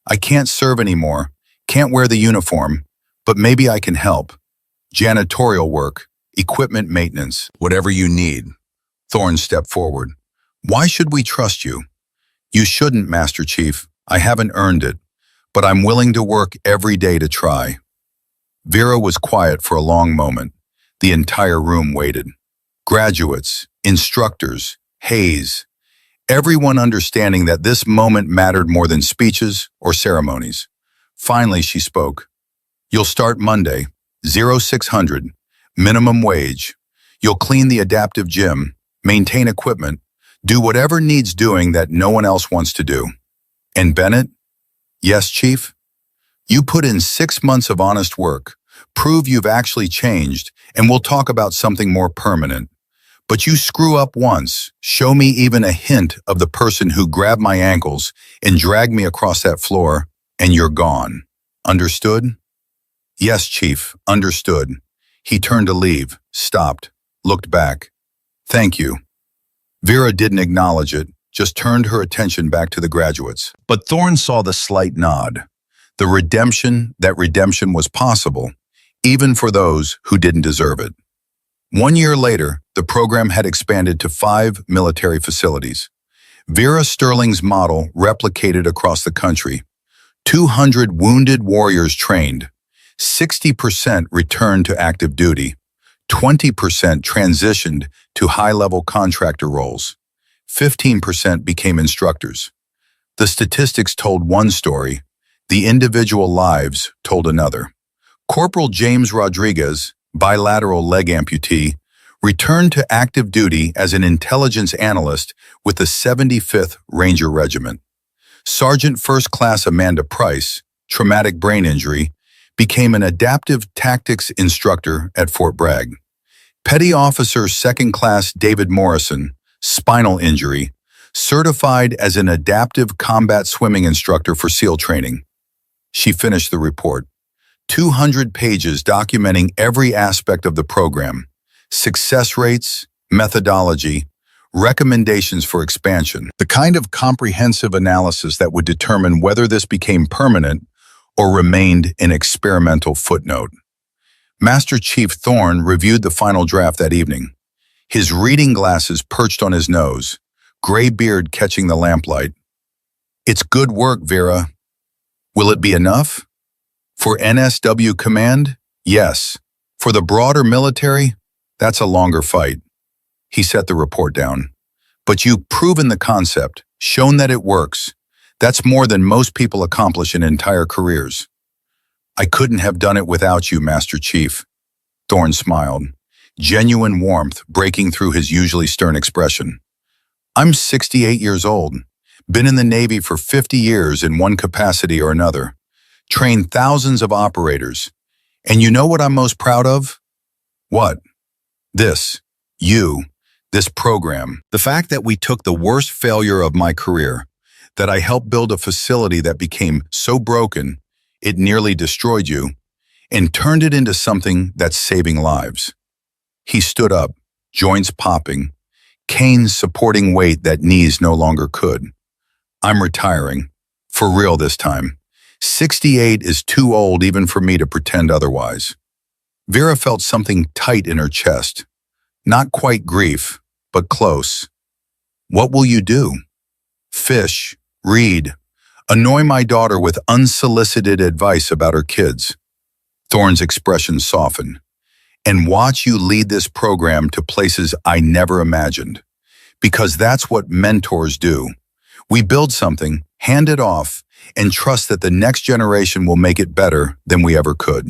I can't serve anymore, can't wear the uniform, but maybe I can help. Janitorial work, equipment maintenance, whatever you need. Thorne stepped forward. Why should we trust you? You shouldn't, Master Chief. I haven't earned it, but I'm willing to work every day to try. Vera was quiet for a long moment. The entire room waited. Graduates, instructors, Hayes, everyone understanding that this moment mattered more than speeches or ceremonies. Finally, she spoke. You'll start Monday, 0600, minimum wage. You'll clean the adaptive gym, maintain equipment, do whatever needs doing that no one else wants to do. And Bennett? Yes, Chief? You put in 6 months of honest work, prove you've actually changed, and we'll talk about something more permanent. But you screw up once, show me even a hint of the person who grabbed my ankles and dragged me across that floor, and you're gone. Understood? Yes, Chief, understood. He turned to leave, stopped, looked back. Thank you. Vera didn't acknowledge it, just turned her attention back to the graduates. But Thorne saw the slight nod. The redemption was possible, even for those who didn't deserve it. 1 year later, the program had expanded to 5 military facilities. Vera Sterling's model replicated across the country. 200 wounded warriors trained. 60% returned to active duty. 20% transitioned to high-level contractor roles. 15% became instructors. The statistics told one story. The individual lives told another. Corporal James Rodriguez, bilateral leg amputee, returned to active duty as an intelligence analyst with the 75th Ranger Regiment. Sergeant First Class Amanda Price, traumatic brain injury, became an adaptive tactics instructor at Fort Bragg. Petty Officer Second Class David Morrison, spinal injury, certified as an adaptive combat swimming instructor for SEAL training. She finished the report. 200 pages documenting every aspect of the program, success rates, methodology, recommendations for expansion, the kind of comprehensive analysis that would determine whether this became permanent or remained an experimental footnote. Master Chief Thorne reviewed the final draft that evening. His reading glasses perched on his nose, gray beard catching the lamplight. It's good work, Vera. Will it be enough? For NSW Command? Yes. For the broader military? That's a longer fight. He set the report down. But you've proven the concept, shown that it works. That's more than most people accomplish in entire careers. I couldn't have done it without you, Master Chief. Thorne smiled, genuine warmth breaking through his usually stern expression. I'm 68 years old, been in the Navy for 50 years in one capacity or another, trained thousands of operators. And you know what I'm most proud of? What? This. You. This program. The fact that we took the worst failure of my career, that I helped build a facility that became so broken, it nearly destroyed you, and turned it into something that's saving lives. He stood up, joints popping, canes supporting weight that knees no longer could. I'm retiring. For real this time. 68 is too old even for me to pretend otherwise. Vera felt something tight in her chest. Not quite grief, but close. What will you do? Fish, read, annoy my daughter with unsolicited advice about her kids. Thorne's expression softened. And watch you lead this program to places I never imagined. Because that's what mentors do. We build something, hand it off, and trust that the next generation will make it better than we ever could.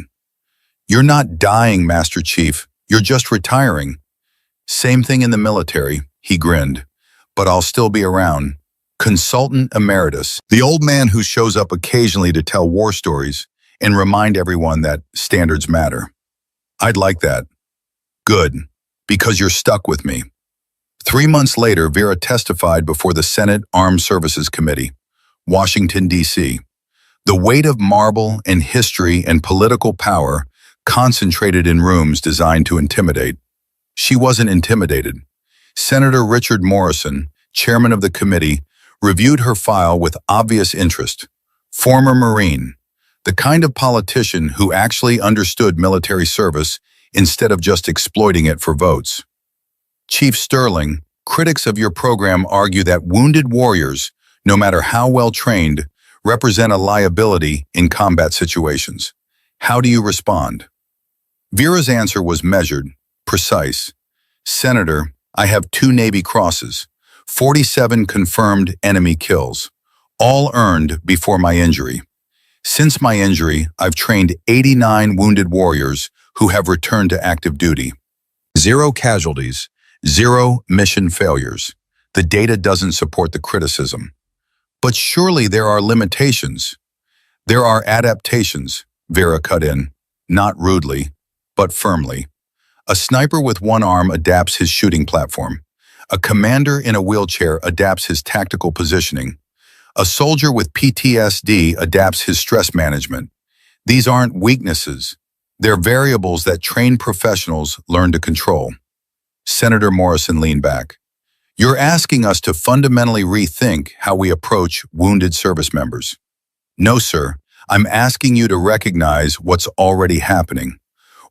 You're not dying, Master Chief. You're just retiring. Same thing in the military, he grinned. But I'll still be around. Consultant Emeritus, the old man who shows up occasionally to tell war stories and remind everyone that standards matter. I'd like that. Good, because you're stuck with me. 3 months later, Vera testified before the Senate Armed Services Committee, Washington, D.C. The weight of marble and history and political power concentrated in rooms designed to intimidate. She wasn't intimidated. Senator Richard Morrison, chairman of the committee, reviewed her file with obvious interest. Former Marine, the kind of politician who actually understood military service instead of just exploiting it for votes. Chief Sterling, critics of your program argue that wounded warriors, no matter how well trained, represent a liability in combat situations. How do you respond? Vera's answer was measured, precise. Senator, I have 2 Navy crosses, 47 confirmed enemy kills, all earned before my injury. Since my injury, I've trained 89 wounded warriors who have returned to active duty. 0 casualties, 0 mission failures. The data doesn't support the criticism. But surely there are limitations. There are adaptations, Vera cut in, not rudely, but firmly. A sniper with one arm adapts his shooting platform. A commander in a wheelchair adapts his tactical positioning. A soldier with PTSD adapts his stress management. These aren't weaknesses. They're variables that trained professionals learn to control. Senator Morrison leaned back. You're asking us to fundamentally rethink how we approach wounded service members. No, sir. I'm asking you to recognize what's already happening.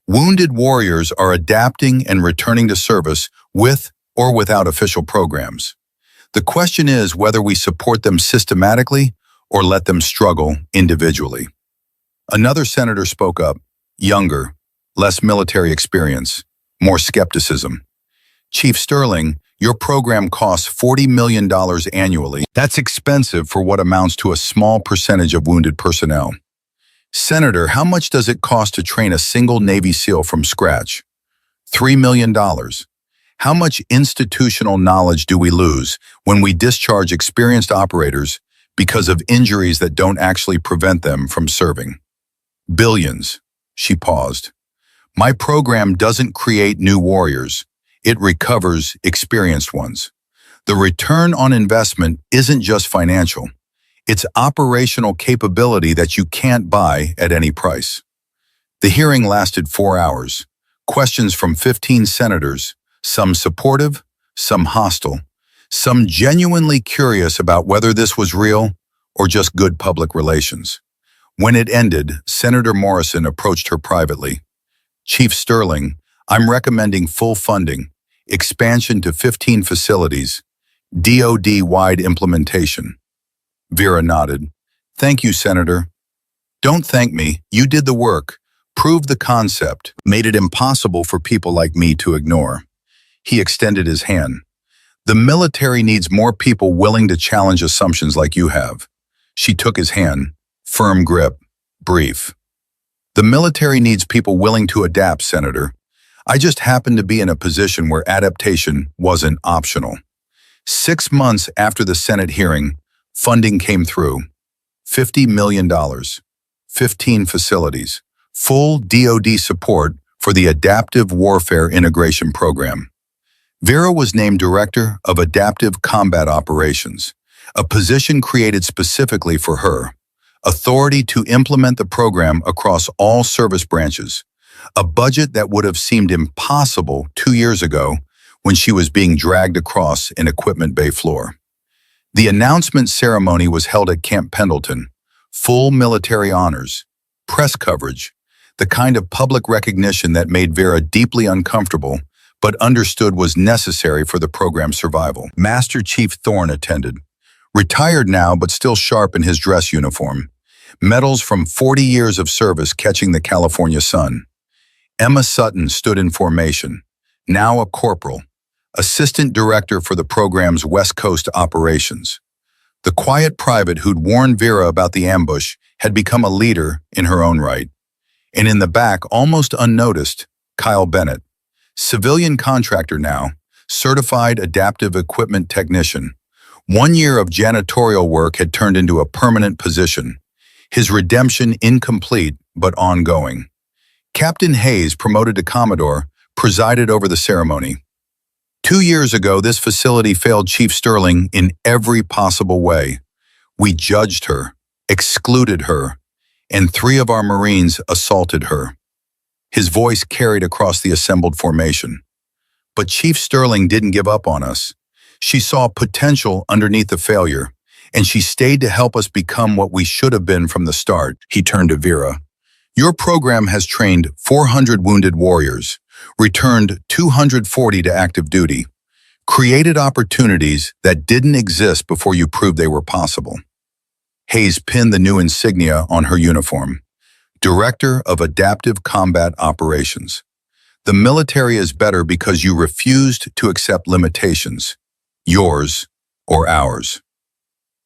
Wounded warriors are adapting and returning to service with or without official programs. The question is whether we support them systematically or let them struggle individually. Another senator spoke up, younger, less military experience, more skepticism. Chief Sterling, your program costs $40 million annually. That's expensive for what amounts to a small percentage of wounded personnel. Senator, how much does it cost to train a single Navy SEAL from scratch? $3 million. How much institutional knowledge do we lose when we discharge experienced operators because of injuries that don't actually prevent them from serving? Billions. She paused. My program doesn't create new warriors. It recovers experienced ones. The return on investment isn't just financial. It's operational capability that you can't buy at any price. The hearing lasted 4 hours. Questions from 15 senators, some supportive, some hostile, some genuinely curious about whether this was real or just good public relations. When it ended, Senator Morrison approached her privately. Chief Sterling, I'm recommending full funding, expansion to 15 facilities, DoD-wide implementation. Vera nodded. Thank you, Senator. Don't thank me. You did the work, proved the concept, made it impossible for people like me to ignore. He extended his hand. The military needs more people willing to challenge assumptions like you have. She took his hand, firm grip, brief. The military needs people willing to adapt, Senator. I just happened to be in a position where adaptation wasn't optional. 6 months after the Senate hearing, funding came through. $50 million, 15 facilities, full DoD support for the Adaptive Warfare Integration Program. Vera was named Director of Adaptive Combat Operations, a position created specifically for her, authority to implement the program across all service branches, a budget that would have seemed impossible 2 years ago when she was being dragged across an equipment bay floor. The announcement ceremony was held at Camp Pendleton, full military honors, press coverage, the kind of public recognition that made Vera deeply uncomfortable but understood was necessary for the program's survival. Master Chief Thorne attended, retired now but still sharp in his dress uniform, medals from 40 years of service catching the California sun. Emma Sutton stood in formation, now a corporal, assistant director for the program's West Coast operations. The quiet private who'd warned Vera about the ambush had become a leader in her own right. And in the back, almost unnoticed, Kyle Bennett, civilian contractor now, certified adaptive equipment technician. 1 year of janitorial work had turned into a permanent position, his redemption incomplete but ongoing. Captain Hayes, promoted to Commodore, presided over the ceremony. 2 years ago, this facility failed Chief Sterling in every possible way. We judged her, excluded her, and 3 of our Marines assaulted her. His voice carried across the assembled formation. But Chief Sterling didn't give up on us. She saw potential underneath the failure, and she stayed to help us become what we should have been from the start. He turned to Vera. Your program has trained 400 wounded warriors, returned 240 to active duty, created opportunities that didn't exist before you proved they were possible. Hayes pinned the new insignia on her uniform, Director of Adaptive Combat Operations. The military is better because you refused to accept limitations, yours or ours.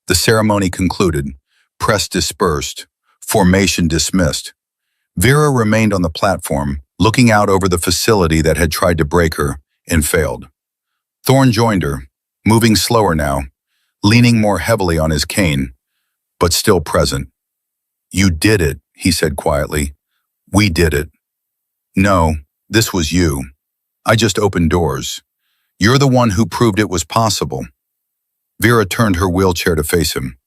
The ceremony concluded, press dispersed, formation dismissed. Vera remained on the platform, looking out over the facility that had tried to break her and failed. Thorne joined her, moving slower now, leaning more heavily on his cane, but still present. You did it, he said quietly. We did it. No, this was you. I just opened doors. You're the one who proved it was possible. Vera turned her wheelchair to face him.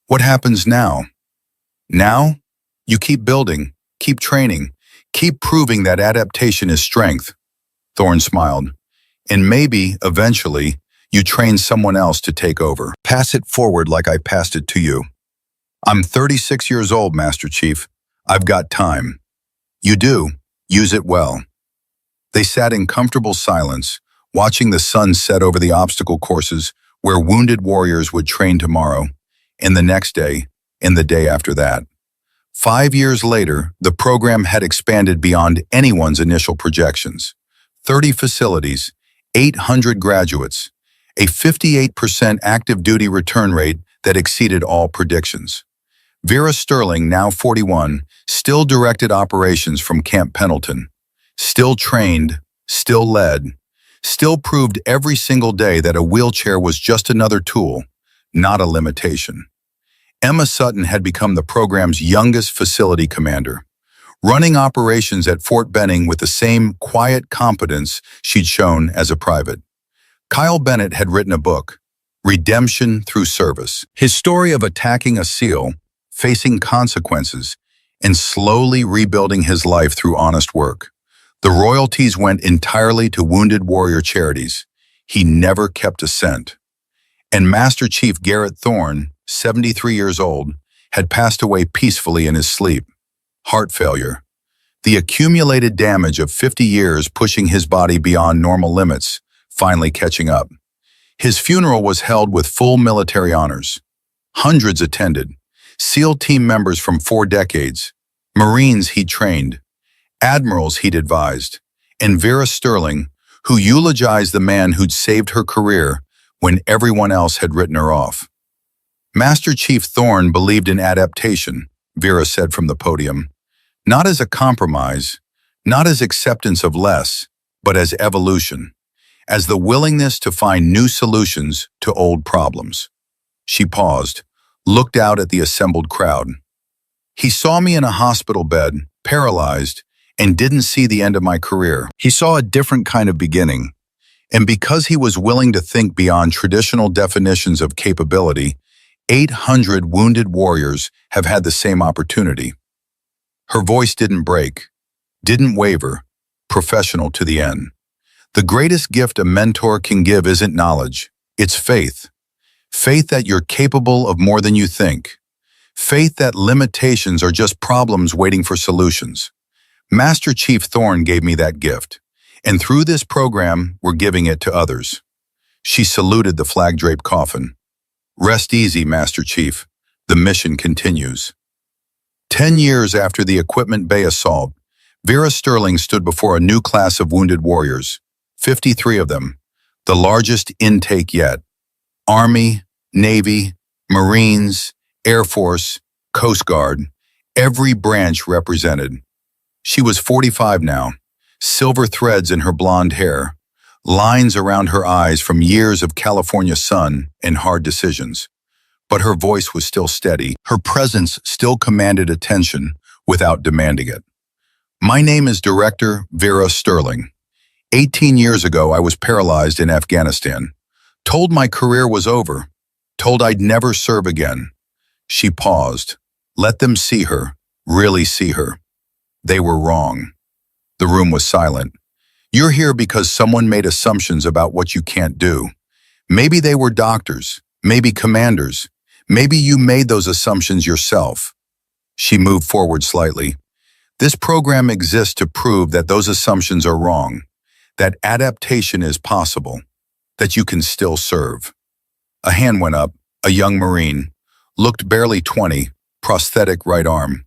What happens now? Now? You keep building, keep training, keep proving that adaptation is strength. Thorne smiled. And maybe, eventually, you train someone else to take over. Pass it forward like I passed it to you. I'm 36 years old, Master Chief. I've got time. You do. Use it well. They sat in comfortable silence, watching the sun set over the obstacle courses where wounded warriors would train tomorrow, and the next day, and the day after that. 5 years later, the program had expanded beyond anyone's initial projections. 30 facilities, 800 graduates, a 58% active duty return rate that exceeded all predictions. Vera Sterling, now 41, still directed operations from Camp Pendleton, still trained, still led, still proved every single day that a wheelchair was just another tool, not a limitation. Emma Sutton had become the program's youngest facility commander, running operations at Fort Benning with the same quiet competence she'd shown as a private. Kyle Bennett had written a book, Redemption Through Service, his story of attacking a SEAL, facing consequences, and slowly rebuilding his life through honest work. The royalties went entirely to wounded warrior charities. He never kept a cent. And Master Chief Garrett Thorne, 73 years old, had passed away peacefully in his sleep. Heart failure. The accumulated damage of 50 years pushing his body beyond normal limits, finally catching up. His funeral was held with full military honors. Hundreds attended. SEAL team members from 4 decades, Marines he'd trained, admirals he'd advised, and Vera Sterling, who eulogized the man who'd saved her career when everyone else had written her off. Master Chief Thorne believed in adaptation, Vera said from the podium, not as a compromise, not as acceptance of less, but as evolution, as the willingness to find new solutions to old problems. She paused, looked out at the assembled crowd. He saw me in a hospital bed, paralyzed, and didn't see the end of my career. He saw a different kind of beginning. And because he was willing to think beyond traditional definitions of capability, 800 wounded warriors have had the same opportunity. Her voice didn't break, didn't waver, professional to the end. The greatest gift a mentor can give isn't knowledge, it's faith. Faith that you're capable of more than you think. Faith that limitations are just problems waiting for solutions. Master Chief Thorne gave me that gift, and through this program, we're giving it to others. She saluted the flag-draped coffin. Rest easy, Master Chief. The mission continues. 10 years after the Equipment Bay assault, Vera Sterling stood before a new class of wounded warriors, 53 of them, the largest intake yet. Army, Navy, Marines, Air Force, Coast Guard, every branch represented. She was 45 now, silver threads in her blonde hair, lines around her eyes from years of California sun and hard decisions. But her voice was still steady. Her presence still commanded attention without demanding it. My name is Director Vera Sterling. 18 years ago, I was paralyzed in Afghanistan, told my career was over, told I'd never serve again. She paused. Let them see her, really see her. They were wrong. The room was silent. You're here because someone made assumptions about what you can't do. Maybe they were doctors, maybe commanders. Maybe you made those assumptions yourself. She moved forward slightly. This program exists to prove that those assumptions are wrong, that adaptation is possible, that you can still serve. A hand went up, a young Marine, looked barely 20, prosthetic right arm.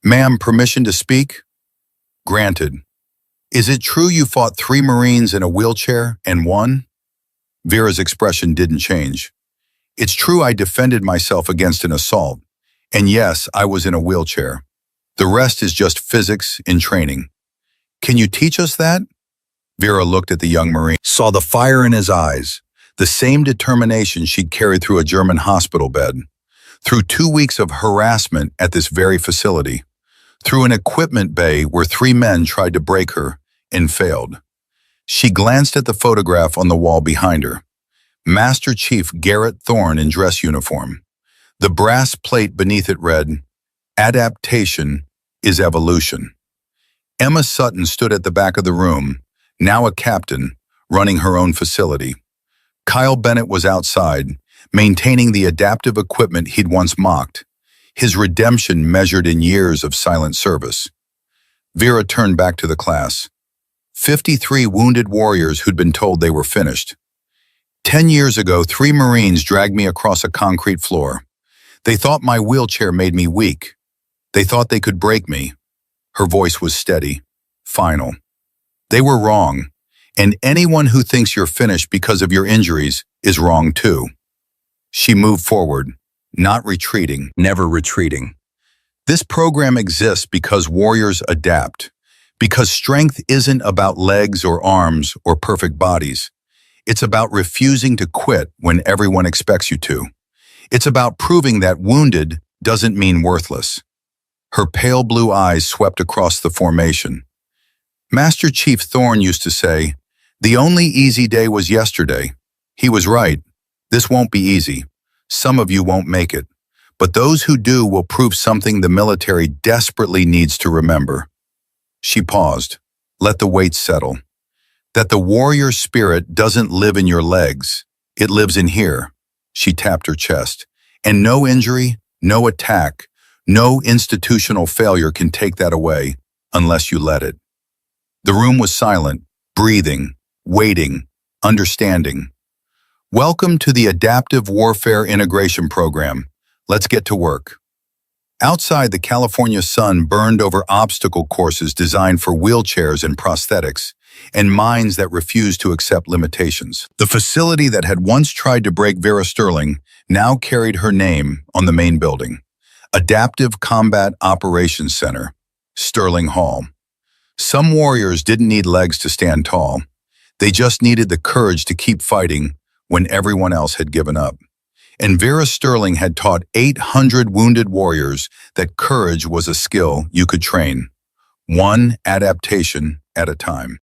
Ma'am, permission to speak? Granted. Is it true you fought 3 Marines in a wheelchair and won? Vera's expression didn't change. It's true I defended myself against an assault, and yes, I was in a wheelchair. The rest is just physics in training. Can you teach us that? Vera looked at the young Marine, saw the fire in his eyes, the same determination she'd carried through a German hospital bed, through 2 weeks of harassment at this very facility, through an equipment bay where 3 men tried to break her and failed. She glanced at the photograph on the wall behind her. Master Chief Garrett Thorne in dress uniform. The brass plate beneath it read, "Adaptation is evolution." Emma Sutton stood at the back of the room, now a captain, running her own facility. Kyle Bennett was outside, maintaining the adaptive equipment he'd once mocked, his redemption measured in years of silent service. Vera turned back to the class. 53 wounded warriors who'd been told they were finished. 10 years ago, 3 Marines dragged me across a concrete floor. They thought my wheelchair made me weak. They thought they could break me. Her voice was steady, final. They were wrong, and anyone who thinks you're finished because of your injuries is wrong too. She moved forward, not retreating, never retreating. This program exists because warriors adapt, because strength isn't about legs or arms or perfect bodies. It's about refusing to quit when everyone expects you to. It's about proving that wounded doesn't mean worthless. Her pale blue eyes swept across the formation. Master Chief Thorne used to say, "The only easy day was yesterday." He was right. This won't be easy. Some of you won't make it. But those who do will prove something the military desperately needs to remember. She paused. Let the weight settle. That the warrior spirit doesn't live in your legs. It lives in here. She tapped her chest. And no injury, no attack, no institutional failure can take that away unless you let it. The room was silent, breathing, waiting, understanding. Welcome to the Adaptive Warfare Integration Program. Let's get to work. Outside, the California sun burned over obstacle courses designed for wheelchairs and prosthetics, and minds that refused to accept limitations. The facility that had once tried to break Vera Sterling now carried her name on the main building. Adaptive Combat Operations Center, Sterling Hall. Some warriors didn't need legs to stand tall. They just needed the courage to keep fighting when everyone else had given up. And Vera Sterling had taught 800 wounded warriors that courage was a skill you could train, one adaptation at a time.